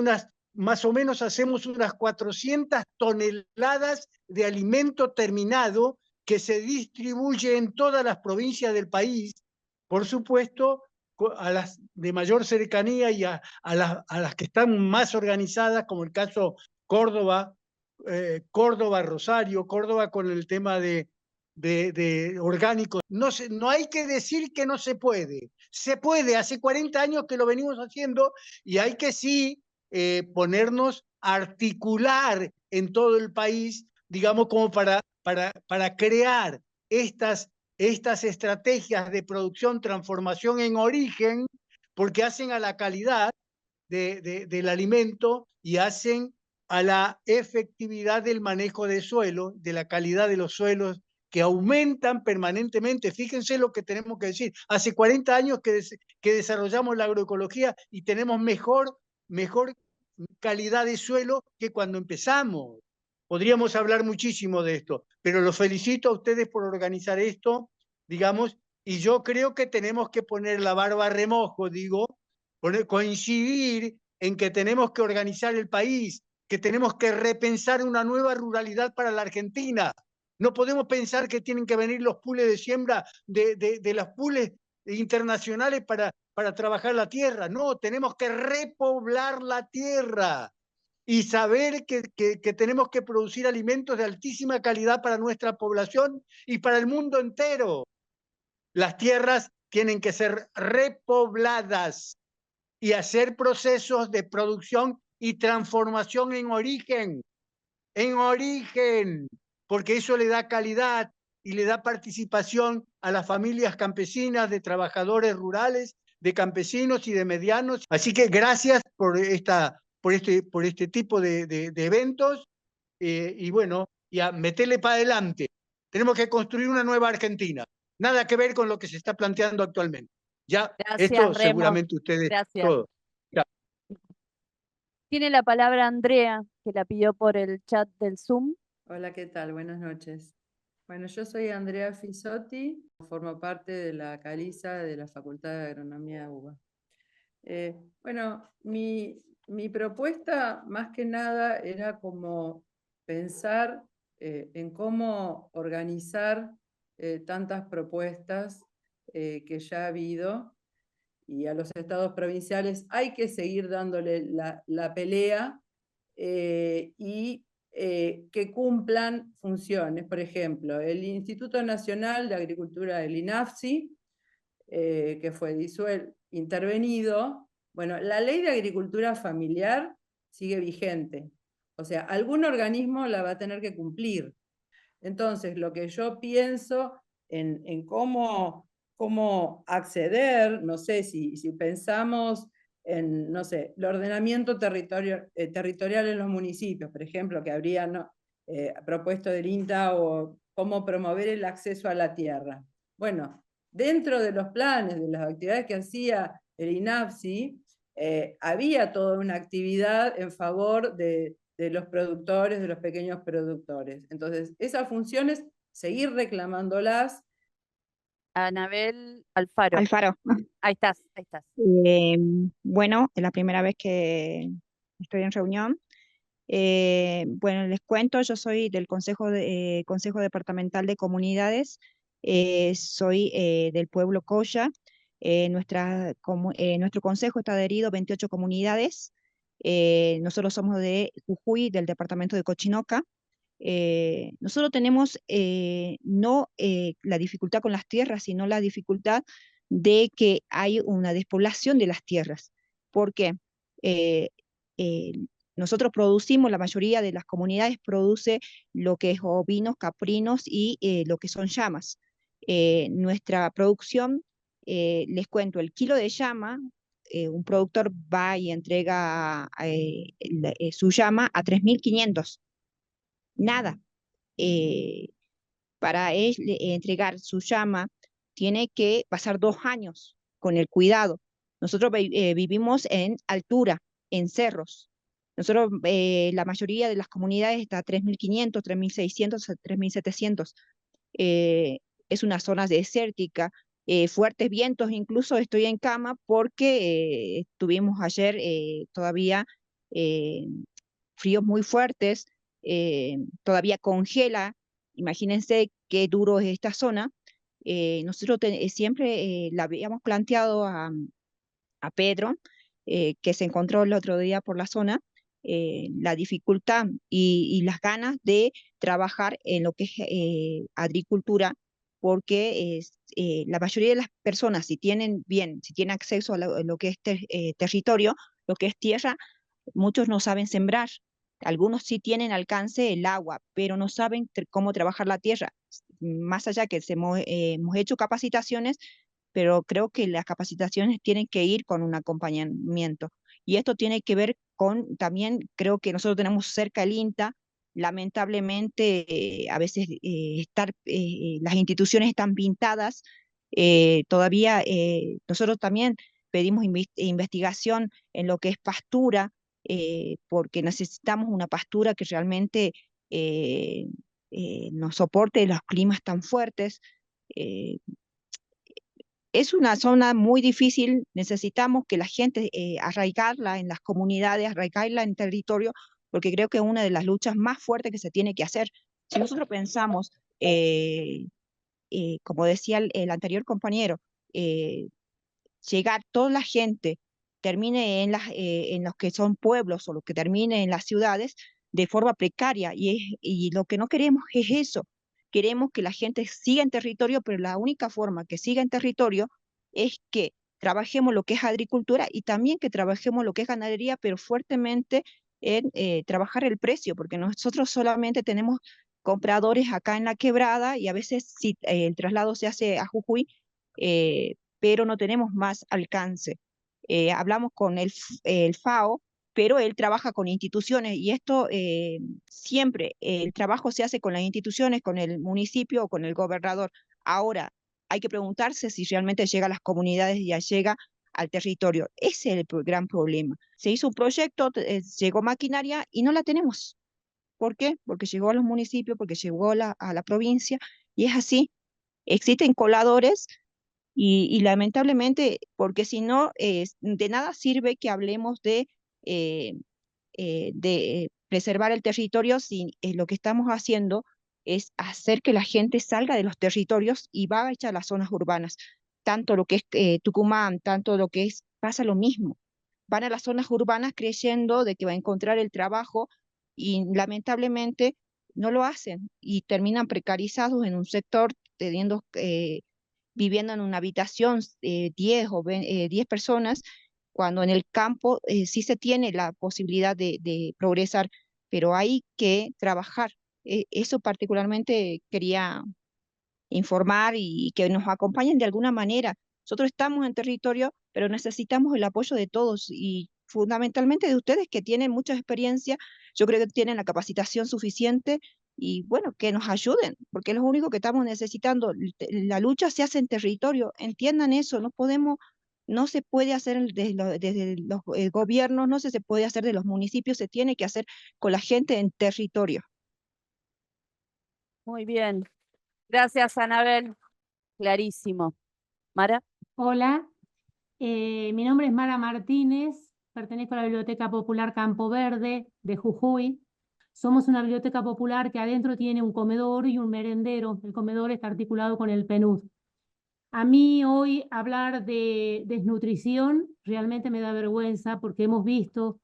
más o menos hacemos unas 400 toneladas de alimento terminado que se distribuye en todas las provincias del país, por supuesto, a las de mayor cercanía y a las que están más organizadas, como el caso Córdoba, Rosario, Córdoba con el tema de orgánicos. No hay que decir que no se puede. Se puede, hace 40 años que lo venimos haciendo y hay que sí ponernos a articular en todo el país, digamos, como para crear estas estrategias de producción, transformación en origen, porque hacen a la calidad del alimento y hacen a la efectividad del manejo de suelo, de la calidad de los suelos, que aumentan permanentemente. Fíjense lo que tenemos que decir. Hace 40 años que desarrollamos la agroecología y tenemos mejor calidad de suelo que cuando empezamos. Podríamos hablar muchísimo de esto, pero los felicito a ustedes por organizar esto, digamos, y yo creo que tenemos que poner la barba a remojo, digo, coincidir en que tenemos que organizar el país, que tenemos que repensar una nueva ruralidad para la Argentina. No podemos pensar que tienen que venir los pools de siembra de las pools internacionales para trabajar la tierra. No, tenemos que repoblar la tierra y saber que tenemos que producir alimentos de altísima calidad para nuestra población y para el mundo entero. Las tierras tienen que ser repobladas y hacer procesos de producción y transformación en origen, porque eso le da calidad y le da participación a las familias campesinas, de trabajadores rurales, de campesinos y de medianos. Así que gracias por este tipo de eventos y bueno, y a meterle para adelante. Tenemos que construir una nueva Argentina. Nada que ver con lo que se está planteando actualmente. Ya, Gracias, esto Remo. seguramente ustedes Gracias. todos. Ya. Tiene la palabra Andrea, que la pidió por el chat del Zoom. Hola, ¿qué tal? Buenas noches. Bueno, yo soy Andrea Fisotti, formo parte de la Caliza de la Facultad de Agronomía UBA. Bueno, mi propuesta más que nada era como pensar en cómo organizar tantas propuestas que ya ha habido, y a los estados provinciales hay que seguir dándole la pelea y que cumplan funciones. Por ejemplo, el Instituto Nacional de Agricultura del INAFSI, que fue intervenido. Bueno, la ley de agricultura familiar sigue vigente. O sea, algún organismo la va a tener que cumplir. Entonces, lo que yo pienso en cómo acceder, no sé, si pensamos en, no sé, el ordenamiento territorial en los municipios, por ejemplo, que habría propuesto del INTA, o cómo promover el acceso a la tierra. Bueno, dentro de los planes, de las actividades que hacía el INAFSI, había toda una actividad en favor de los productores, de los pequeños productores. Entonces, esas funciones, seguir reclamándolas. Anabel Alfaro. Alfaro. Ahí estás, ahí estás. Bueno, es la primera vez que estoy en reunión. Bueno, les cuento, yo soy del Consejo Departamental de Comunidades, soy del pueblo Coya. Nuestro consejo está adherido a 28 comunidades. Nosotros somos de Jujuy, del departamento de Cochinoca. Nosotros tenemos no la dificultad con las tierras, sino la dificultad de que hay una despoblación de las tierras. Porque nosotros producimos, la mayoría de las comunidades produce lo que es ovinos, caprinos y lo que son llamas. Nuestra producción, les cuento, el kilo de llama, un productor va y entrega su llama a 3.500. Nada. Para él entregar su llama, tiene que pasar 2 años con el cuidado. Nosotros vivimos en altura, en cerros. Nosotros, la mayoría de las comunidades está a 3.500, 3.600, 3.700. Es una zona desértica, fuertes vientos, incluso estoy en cama porque tuvimos ayer todavía fríos muy fuertes, todavía congela. Imagínense qué duro es esta zona. Nosotros siempre la habíamos planteado a Pedro, que se encontró el otro día por la zona, la dificultad y las ganas de trabajar en lo que es agricultura, porque la mayoría de las personas, si tienen acceso a lo que es territorio, lo que es tierra, muchos no saben sembrar. Algunos sí tienen alcance el agua, pero no saben cómo trabajar la tierra. Más allá que hemos hecho capacitaciones, pero creo que las capacitaciones tienen que ir con un acompañamiento. Y esto tiene que ver con, también creo que nosotros tenemos cerca el INTA. Lamentablemente, a veces las instituciones están pintadas. Todavía nosotros también pedimos investigación en lo que es pastura, porque necesitamos una pastura que realmente nos soporte los climas tan fuertes. Es una zona muy difícil, necesitamos que la gente arraigarla en las comunidades, arraigarla en territorio, porque creo que es una de las luchas más fuertes que se tiene que hacer. Si nosotros pensamos, como decía el anterior compañero, llegar toda la gente, termine en los que son pueblos o lo que termine en las ciudades de forma precaria, y lo que no queremos es eso. Queremos que la gente siga en territorio, pero la única forma que siga en territorio es que trabajemos lo que es agricultura y también que trabajemos lo que es ganadería, pero fuertemente en trabajar el precio, porque nosotros solamente tenemos compradores acá en la quebrada, y a veces si el traslado se hace a Jujuy, pero no tenemos más alcance. Hablamos con el FAO, pero él trabaja con instituciones, y esto siempre, el trabajo se hace con las instituciones, con el municipio o con el gobernador. Ahora, hay que preguntarse si realmente llega a las comunidades y ya llega al territorio. Ese es el gran problema. Se hizo un proyecto, llegó maquinaria y no la tenemos. ¿Por qué? Porque llegó a los municipios, porque llegó a la provincia, y es así. Existen coladores. Y lamentablemente, porque si no, de nada sirve que hablemos de preservar el territorio si lo que estamos haciendo es hacer que la gente salga de los territorios y vaya a las zonas urbanas. Tanto lo que es Tucumán, tanto lo que es, pasa lo mismo. Van a las zonas urbanas creyendo de que va a encontrar el trabajo y lamentablemente no lo hacen y terminan precarizados en un sector, viviendo en una habitación 10 10 personas, cuando en el campo sí se tiene la posibilidad de progresar, pero hay que trabajar. Eso particularmente quería informar y que nos acompañen de alguna manera. Nosotros estamos en territorio, pero necesitamos el apoyo de todos y fundamentalmente de ustedes que tienen mucha experiencia. Yo creo que tienen la capacitación suficiente y bueno, que nos ayuden, porque es lo único que estamos necesitando. La lucha se hace en territorio, entiendan eso, no se puede hacer desde los gobiernos, no se puede hacer de los municipios, se tiene que hacer con la gente en territorio. Muy bien. Gracias, Anabel. Clarísimo. Mara. Hola, mi nombre es Mara Martínez, pertenezco a la Biblioteca Popular Campo Verde de Jujuy. Somos una biblioteca popular que adentro tiene un comedor y un merendero. El comedor está articulado con el PNUD. A mí hoy hablar de desnutrición realmente me da vergüenza porque hemos visto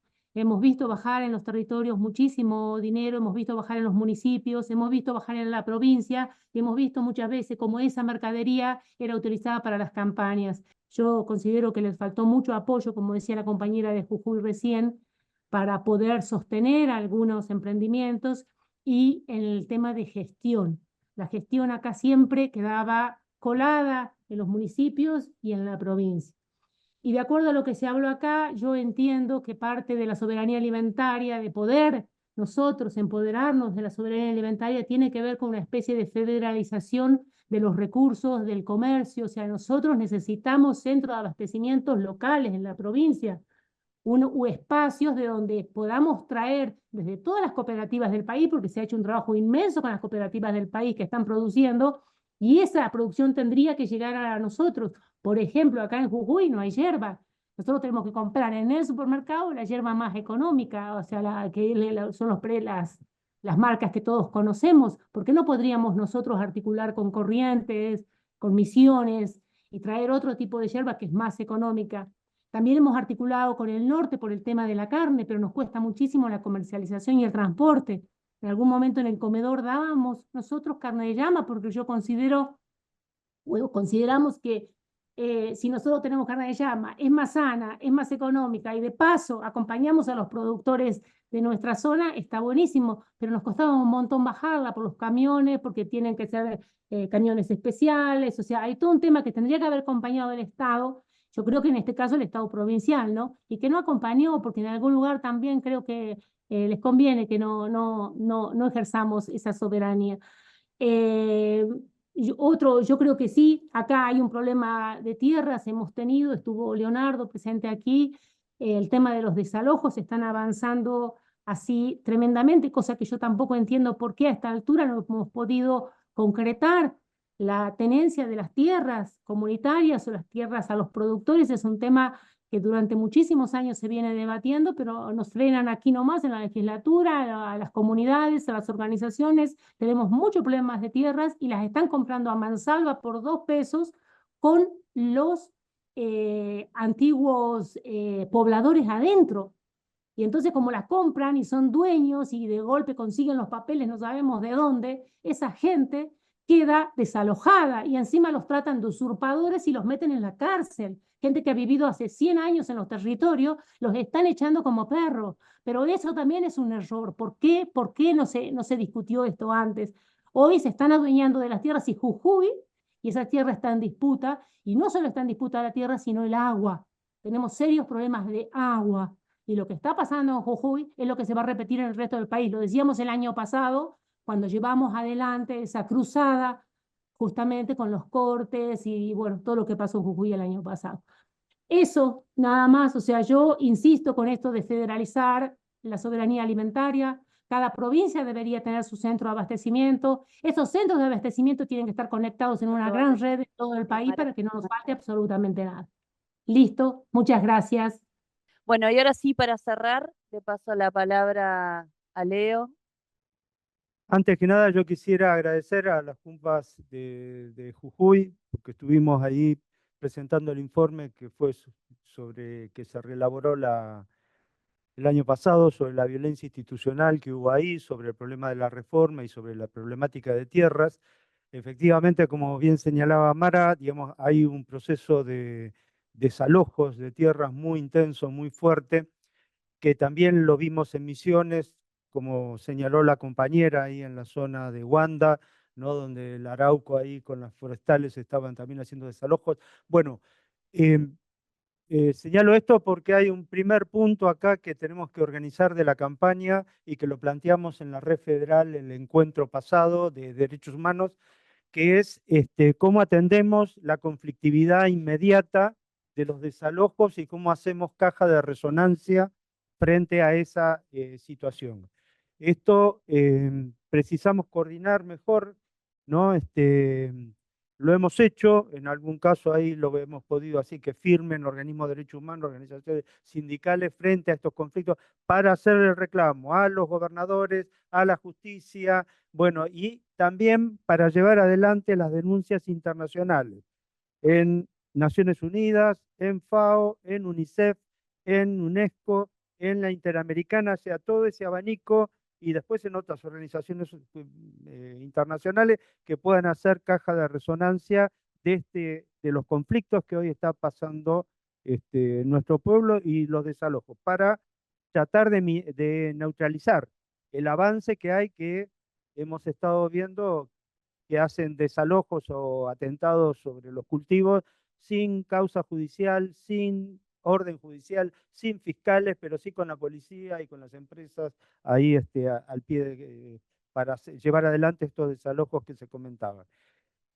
bajar en los territorios muchísimo dinero, hemos visto bajar en los municipios, hemos visto bajar en la provincia y hemos visto muchas veces cómo esa mercadería era utilizada para las campañas. Yo considero que les faltó mucho apoyo, como decía la compañera de Jujuy recién, para poder sostener algunos emprendimientos y en el tema de gestión. La gestión acá siempre quedaba colada en los municipios y en la provincia. Y de acuerdo a lo que se habló acá, yo entiendo que parte de la soberanía alimentaria, de poder nosotros empoderarnos de la soberanía alimentaria, tiene que ver con una especie de federalización de los recursos, del comercio. O sea, nosotros necesitamos centros de abastecimientos locales en la provincia, espacios de donde podamos traer desde todas las cooperativas del país, porque se ha hecho un trabajo inmenso con las cooperativas del país que están produciendo, y esa producción tendría que llegar a nosotros. Por ejemplo, acá en Jujuy no hay yerba. Nosotros tenemos que comprar en el supermercado la yerba más económica, o sea, son las marcas que todos conocemos. ¿Por qué no podríamos nosotros articular con Corrientes, con Misiones, y traer otro tipo de yerba que es más económica? También hemos articulado con el norte por el tema de la carne, pero nos cuesta muchísimo la comercialización y el transporte. En algún momento en el comedor dábamos nosotros carne de llama, porque yo consideramos que si nosotros tenemos carne de llama, es más sana, es más económica y de paso acompañamos a los productores de nuestra zona, está buenísimo, pero nos costaba un montón bajarla por los camiones, porque tienen que ser camiones especiales, o sea, hay todo un tema que tendría que haber acompañado el Estado. Yo creo que en este caso el Estado provincial, ¿no? Y que no acompañó, porque en algún lugar también creo que les conviene que no ejerzamos esa soberanía. Yo creo que sí, acá hay un problema de tierras, hemos tenido, estuvo Leonardo presente aquí, el tema de los desalojos están avanzando así tremendamente, cosa que yo tampoco entiendo por qué a esta altura no hemos podido concretar. La tenencia de las tierras comunitarias o las tierras a los productores es un tema que durante muchísimos años se viene debatiendo, pero nos frenan aquí nomás en la legislatura, a las comunidades, a las organizaciones. Tenemos muchos problemas de tierras y las están comprando a mansalva por 2 pesos con los antiguos pobladores adentro. Y entonces como las compran y son dueños y de golpe consiguen los papeles, no sabemos de dónde, esa gente queda desalojada y encima los tratan de usurpadores y los meten en la cárcel. Gente que ha vivido hace 100 años en los territorios, los están echando como perros. Pero eso también es un error. ¿Por qué no se discutió esto antes? Hoy se están adueñando de las tierras y Jujuy, y esa tierra está en disputa, y no solo está en disputa la tierra, sino el agua. Tenemos serios problemas de agua. Y lo que está pasando en Jujuy es lo que se va a repetir en el resto del país. Lo decíamos el año pasado, cuando llevamos adelante esa cruzada justamente con los cortes y bueno, todo lo que pasó en Jujuy el año pasado. Eso, nada más, o sea, yo insisto con esto de federalizar la soberanía alimentaria. Cada provincia debería tener su centro de abastecimiento. Esos centros de abastecimiento tienen que estar conectados en una gran red de todo el país para que no nos falte absolutamente nada. Listo, muchas gracias. Bueno, y ahora sí, para cerrar, le paso la palabra a Leo. Antes que nada, yo quisiera agradecer a las Junpas de Jujuy, porque estuvimos ahí presentando el informe que fue sobre que se reelaboró el año pasado sobre la violencia institucional que hubo ahí, sobre el problema de la reforma y sobre la problemática de tierras. Efectivamente, como bien señalaba Mara, digamos, hay un proceso de desalojos de tierras muy intenso, muy fuerte, que también lo vimos en Misiones, como señaló la compañera ahí en la zona de Huanda, ¿no? Donde el Arauco ahí con las forestales estaban también haciendo desalojos. Bueno, señalo esto porque hay un primer punto acá que tenemos que organizar de la campaña y que lo planteamos en la red federal el encuentro pasado de derechos humanos, que es cómo atendemos la conflictividad inmediata de los desalojos y cómo hacemos caja de resonancia frente a esa situación. Esto precisamos coordinar mejor, ¿no? Lo hemos hecho, en algún caso ahí lo hemos podido, así que firmen organismos de derechos humanos, organizaciones sindicales frente a estos conflictos para hacer el reclamo a los gobernadores, a la justicia, bueno, y también para llevar adelante las denuncias internacionales en Naciones Unidas, en FAO, en UNICEF, en UNESCO, en la Interamericana, o sea, todo ese abanico y después en otras organizaciones internacionales que puedan hacer caja de resonancia de los conflictos que hoy está pasando en nuestro pueblo y los desalojos, para tratar de neutralizar el avance que hay, que hemos estado viendo, que hacen desalojos o atentados sobre los cultivos sin causa judicial, sin orden judicial, sin fiscales, pero sí con la policía y con las empresas ahí al pie para llevar adelante estos desalojos que se comentaban.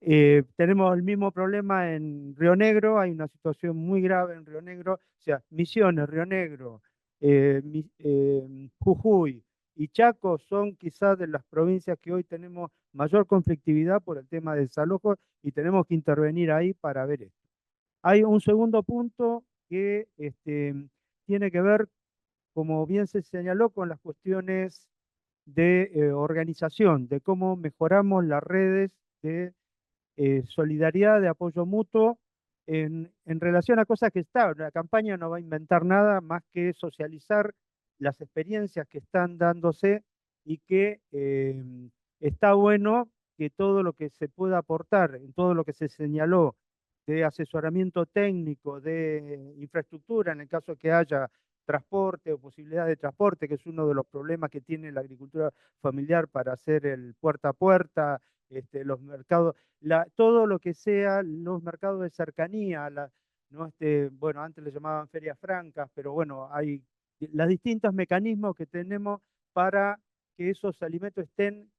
Tenemos el mismo problema en Río Negro, hay una situación muy grave en Río Negro, o sea, Misiones, Río Negro, Jujuy y Chaco son quizás de las provincias que hoy tenemos mayor conflictividad por el tema de desalojos y tenemos que intervenir ahí para ver esto. Hay un segundo punto que tiene que ver, como bien se señaló, con las cuestiones de organización, de cómo mejoramos las redes de solidaridad, de apoyo mutuo, en relación a cosas que están. La campaña no va a inventar nada más que socializar las experiencias que están dándose y que está bueno que todo lo que se pueda aportar, en todo lo que se señaló de asesoramiento técnico, de infraestructura, en el caso que haya transporte o posibilidad de transporte, que es uno de los problemas que tiene la agricultura familiar para hacer el puerta a puerta, los mercados, todo lo que sea los mercados de cercanía, ¿no? Bueno, antes le llamaban ferias francas, pero bueno, hay los distintos mecanismos que tenemos para que esos alimentos estén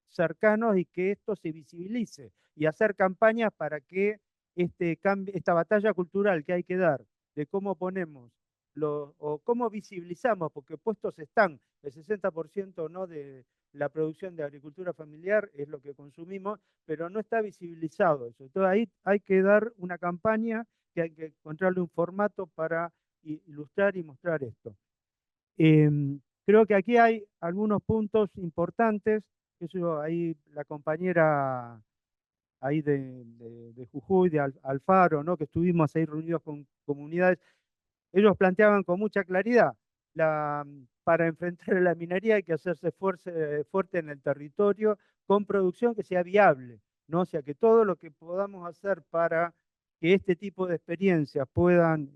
cercanos y que esto se visibilice y hacer campañas para que esta batalla cultural que hay que dar de cómo ponemos o cómo visibilizamos, porque puestos están, el 60% ¿no? de la producción de agricultura familiar es lo que consumimos, pero no está visibilizado eso. Entonces ahí hay que dar una campaña, que hay que encontrarle un formato para ilustrar y mostrar esto. Creo que aquí hay algunos puntos importantes, eso ahí la compañera ahí de Jujuy, de Alfaro, ¿no? Que estuvimos ahí reunidos con comunidades, ellos planteaban con mucha claridad, para enfrentar la minería hay que hacerse fuerte en el territorio con producción que sea viable, ¿no? O sea, que todo lo que podamos hacer para que este tipo de experiencias puedan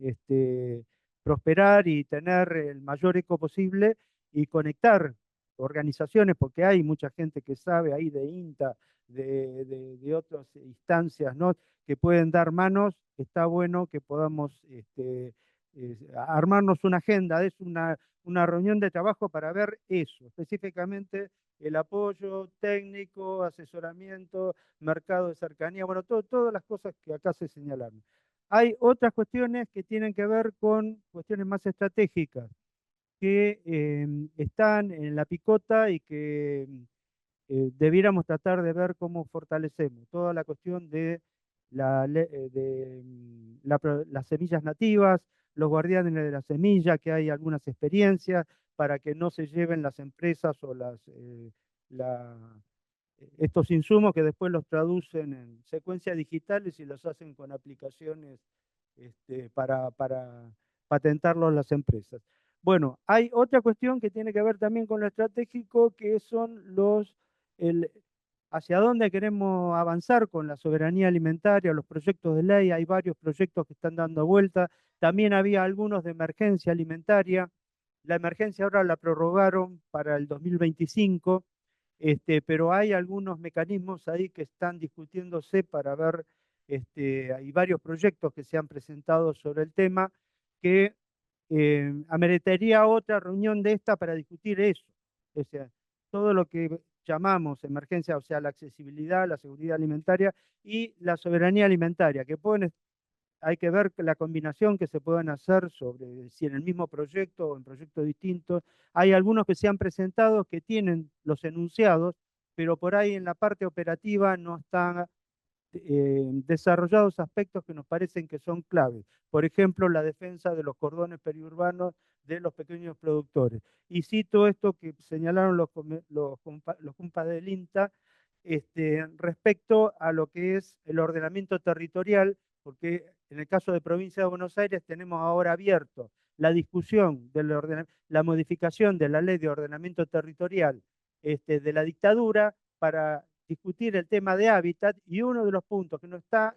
prosperar y tener el mayor eco posible y conectar organizaciones, porque hay mucha gente que sabe ahí de INTA, de otras instancias, ¿no? Que pueden dar manos, está bueno que podamos armarnos una agenda, es una reunión de trabajo para ver eso, específicamente el apoyo técnico, asesoramiento, mercado de cercanía, bueno, todas las cosas que acá se señalaron. Hay otras cuestiones que tienen que ver con cuestiones más estratégicas, que están en la picota y que debiéramos tratar de ver cómo fortalecemos. Toda la cuestión de las semillas nativas, los guardianes de la semilla, que hay algunas experiencias para que no se lleven las empresas o estos insumos que después los traducen en secuencias digitales y los hacen con aplicaciones para patentarlos las empresas. Bueno, hay otra cuestión que tiene que ver también con lo estratégico, que son hacia dónde queremos avanzar con la soberanía alimentaria, los proyectos de ley. Hay varios proyectos que están dando vuelta. También había algunos de emergencia alimentaria. La emergencia ahora la prorrogaron para el 2025, pero hay algunos mecanismos ahí que están discutiéndose para ver, hay varios proyectos que se han presentado sobre el tema que ameritaría otra reunión de esta para discutir eso. O sea, todo lo que llamamos emergencia, o sea, la accesibilidad, la seguridad alimentaria y la soberanía alimentaria, que hay que ver la combinación que se pueden hacer sobre si en el mismo proyecto o en proyectos distintos. Hay algunos que se han presentado que tienen los enunciados, pero por ahí en la parte operativa no están desarrollados aspectos que nos parecen que son claves. Por ejemplo, la defensa de los cordones periurbanos de los pequeños productores. Y cito esto que señalaron los compas del INTA respecto a lo que es el ordenamiento territorial, porque en el caso de Provincia de Buenos Aires tenemos ahora abierto la discusión de la modificación de la ley de ordenamiento territorial de la dictadura para discutir el tema de hábitat, y uno de los puntos que no está,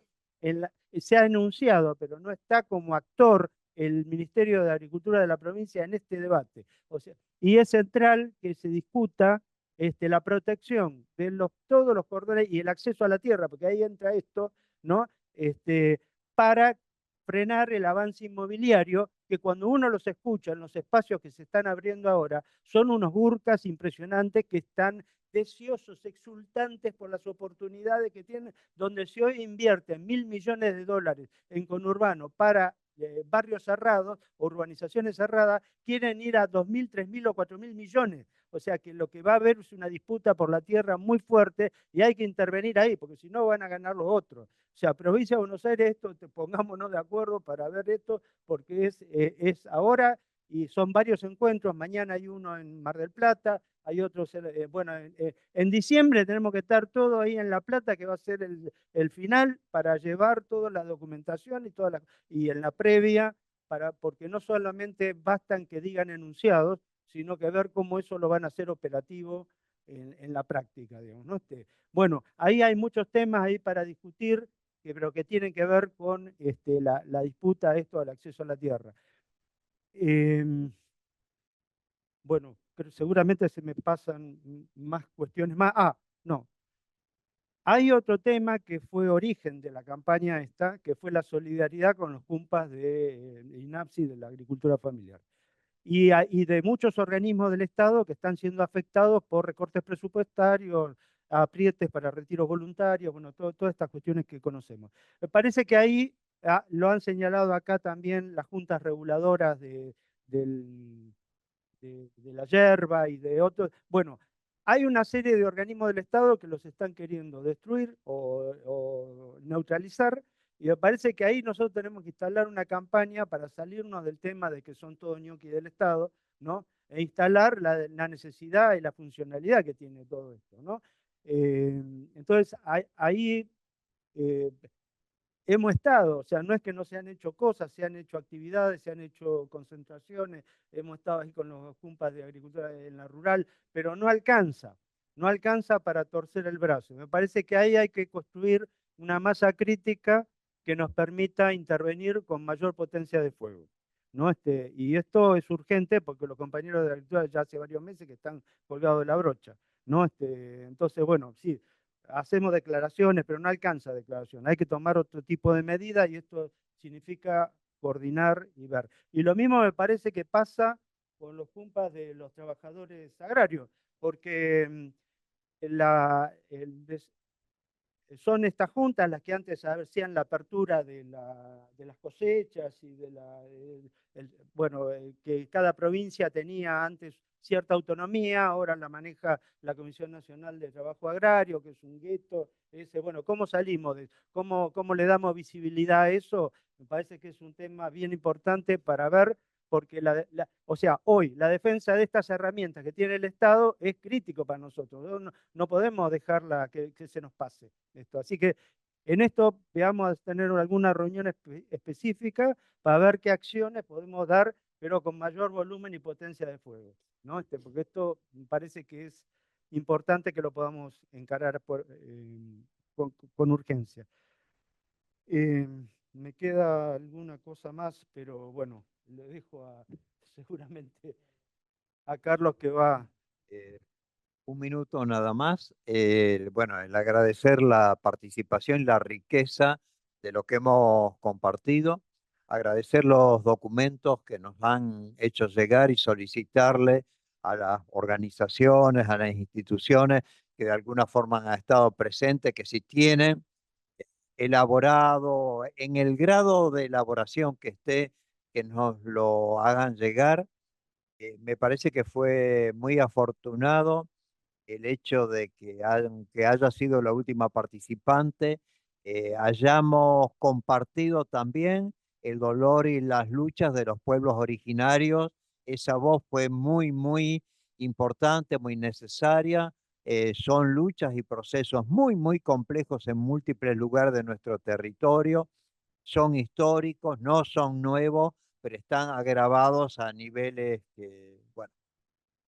se ha enunciado, pero no está como actor el Ministerio de Agricultura de la provincia en este debate. O sea, y es central que se discuta la protección de todos los cordones y el acceso a la tierra, porque ahí entra esto, ¿no? Para frenar el avance inmobiliario, que cuando uno los escucha en los espacios que se están abriendo ahora, son unos burkas impresionantes que están deseosos, exultantes por las oportunidades que tienen, donde si hoy invierten $1.000 millones en conurbano para barrios cerrados, urbanizaciones cerradas, quieren ir a 2.000, 3.000 o 4.000 millones. O sea que lo que va a haber es una disputa por la tierra muy fuerte y hay que intervenir ahí, porque si no van a ganar los otros. O sea, Provincia de Buenos Aires, pongámonos de acuerdo para ver esto, porque es ahora y son varios encuentros. Mañana hay uno en Mar del Plata, hay otros, bueno, en diciembre tenemos que estar todos ahí en La Plata, que va a ser el final, para llevar toda la documentación y en la previa, porque no solamente bastan que digan enunciados, sino que ver cómo eso lo van a hacer operativo en la práctica, digamos, ¿no? Bueno, ahí hay muchos temas ahí para discutir, pero que tienen que ver con la disputa esto al acceso a la tierra. Bueno, seguramente se me pasan más cuestiones más. No. Hay otro tema que fue origen de la campaña esta, que fue la solidaridad con los cumpas de INAPSI, de la agricultura familiar. Y de muchos organismos del Estado que están siendo afectados por recortes presupuestarios, aprietes para retiros voluntarios, bueno, todas estas cuestiones que conocemos. Me parece que ahí lo han señalado acá también las juntas reguladoras de la yerba y de otros. Bueno, hay una serie de organismos del Estado que los están queriendo destruir o neutralizar, y me parece que ahí nosotros tenemos que instalar una campaña para salirnos del tema de que son todos ñoquis del Estado, ¿no? E instalar la necesidad y la funcionalidad que tiene todo esto, ¿no? Entonces, ahí hemos estado, o sea, no es que no se han hecho cosas, se han hecho actividades, se han hecho concentraciones, hemos estado ahí con los cumpas de agricultura en la rural, pero no alcanza para torcer el brazo. Me parece que ahí hay que construir una masa crítica que nos permita intervenir con mayor potencia de fuego, ¿no? Y esto es urgente porque los compañeros de la agricultura ya hace varios meses que están colgados de la brocha, ¿no? Entonces, bueno, sí, hacemos declaraciones, pero no alcanza declaración. Hay que tomar otro tipo de medidas y esto significa coordinar y ver. Y lo mismo me parece que pasa con los cumpas de los trabajadores agrarios, porque son estas juntas las que antes hacían la apertura de las cosechas y bueno, que cada provincia tenía antes cierta autonomía, ahora la maneja la Comisión Nacional de Trabajo Agrario, que es un gueto. Bueno, ¿cómo salimos de eso? ¿Cómo le damos visibilidad a eso? Me parece que es un tema bien importante para ver, porque o sea, hoy la defensa de estas herramientas que tiene el Estado es crítico para nosotros. No podemos dejarla que se nos pase esto. Así que en esto veamos tener alguna reunión específica para ver qué acciones podemos dar pero con mayor volumen y potencia de fuego, ¿no? Porque esto me parece que es importante que lo podamos encarar con urgencia. Me queda alguna cosa más, pero bueno, le dejo seguramente a Carlos que va. Un minuto nada más. Bueno, el agradecer la participación y la riqueza de lo que hemos compartido, agradecer los documentos que nos han hecho llegar y solicitarle a las organizaciones, a las instituciones que de alguna forma han estado presentes, que si tienen elaborado, en el grado de elaboración que esté, que nos lo hagan llegar. Me parece que fue muy afortunado el hecho de que, aunque haya sido la última participante, hayamos compartido también el dolor y las luchas de los pueblos originarios. Esa voz fue muy, muy importante, muy necesaria. Son luchas y procesos muy, muy complejos en múltiples lugares de nuestro territorio. Son históricos, no son nuevos, pero están agravados a niveles que, bueno,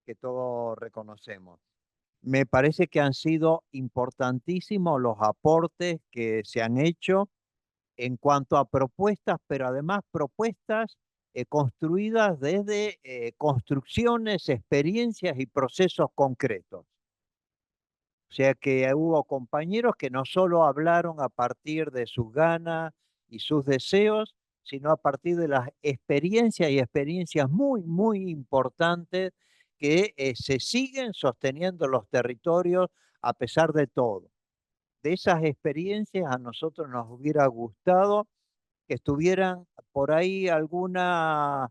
que todos reconocemos. Me parece que han sido importantísimos los aportes que se han hecho en cuanto a propuestas, pero además propuestas construidas desde construcciones, experiencias y procesos concretos. O sea que hubo compañeros que no solo hablaron a partir de sus ganas y sus deseos, sino a partir de las experiencias y experiencias muy, muy importantes que se siguen sosteniendo los territorios a pesar de todo. De esas experiencias a nosotros nos hubiera gustado que estuvieran por ahí algunas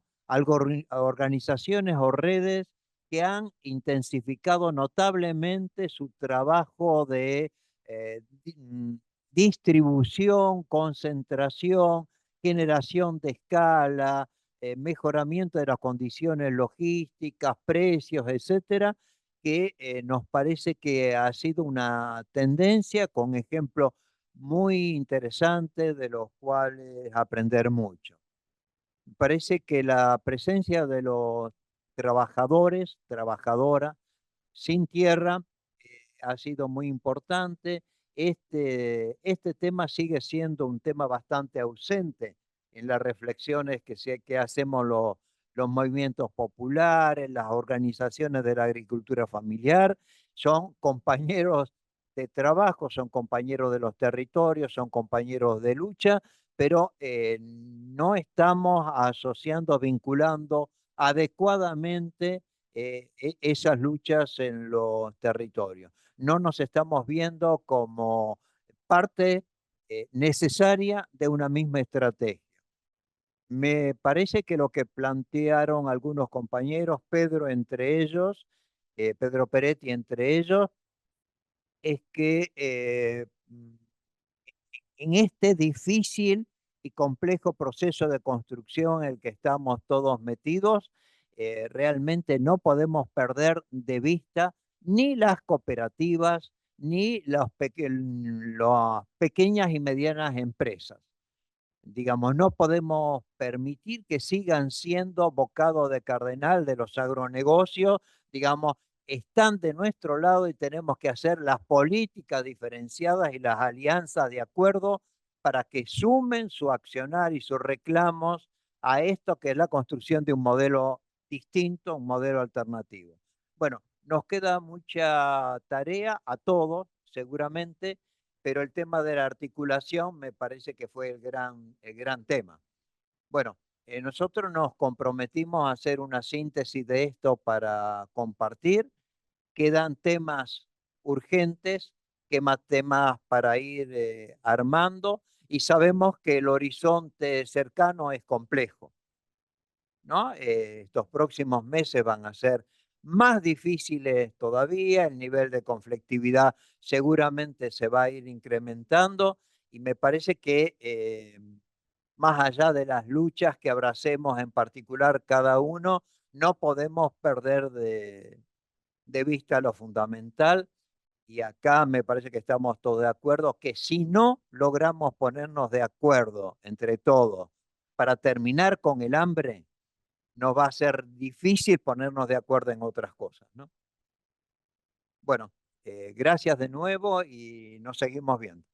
organizaciones o redes que han intensificado notablemente su trabajo de distribución, concentración, generación de escala, mejoramiento de las condiciones logísticas, precios, etcétera, que nos parece que ha sido una tendencia con ejemplos muy interesantes de los cuales aprender mucho. Parece que la presencia de los trabajadores, trabajadoras sin tierra ha sido muy importante. Este tema sigue siendo un tema bastante ausente en las reflexiones que hacemos los movimientos populares, las organizaciones de la agricultura familiar. Son compañeros de trabajo, son compañeros de los territorios, son compañeros de lucha, pero no estamos asociando, vinculando adecuadamente esas luchas en los territorios. No nos estamos viendo como parte necesaria de una misma estrategia. Me parece que lo que plantearon algunos compañeros, Pedro entre ellos, Pedro Peretti entre ellos, es que en este difícil y complejo proceso de construcción en el que estamos todos metidos, realmente no podemos perder de vista ni las cooperativas ni las pequeñas y medianas empresas. Digamos, no podemos permitir que sigan siendo bocado de cardenal de los agronegocios. Digamos, están de nuestro lado y tenemos que hacer las políticas diferenciadas y las alianzas de acuerdo para que sumen su accionar y sus reclamos a esto que es la construcción de un modelo distinto, un modelo alternativo. Bueno, nos queda mucha tarea a todos, seguramente, pero el tema de la articulación me parece que fue el gran tema. Bueno, nosotros nos comprometimos a hacer una síntesis de esto para compartir. Quedan temas urgentes, que más temas para ir armando, y sabemos que el horizonte cercano es complejo, ¿no? Estos próximos meses van a ser más difíciles todavía, el nivel de conflictividad seguramente se va a ir incrementando y me parece que más allá de las luchas que abracemos en particular cada uno, no podemos perder de vista lo fundamental y acá me parece que estamos todos de acuerdo que si no logramos ponernos de acuerdo entre todos para terminar con el hambre, nos va a ser difícil ponernos de acuerdo en otras cosas, ¿no? Bueno, gracias de nuevo y nos seguimos viendo.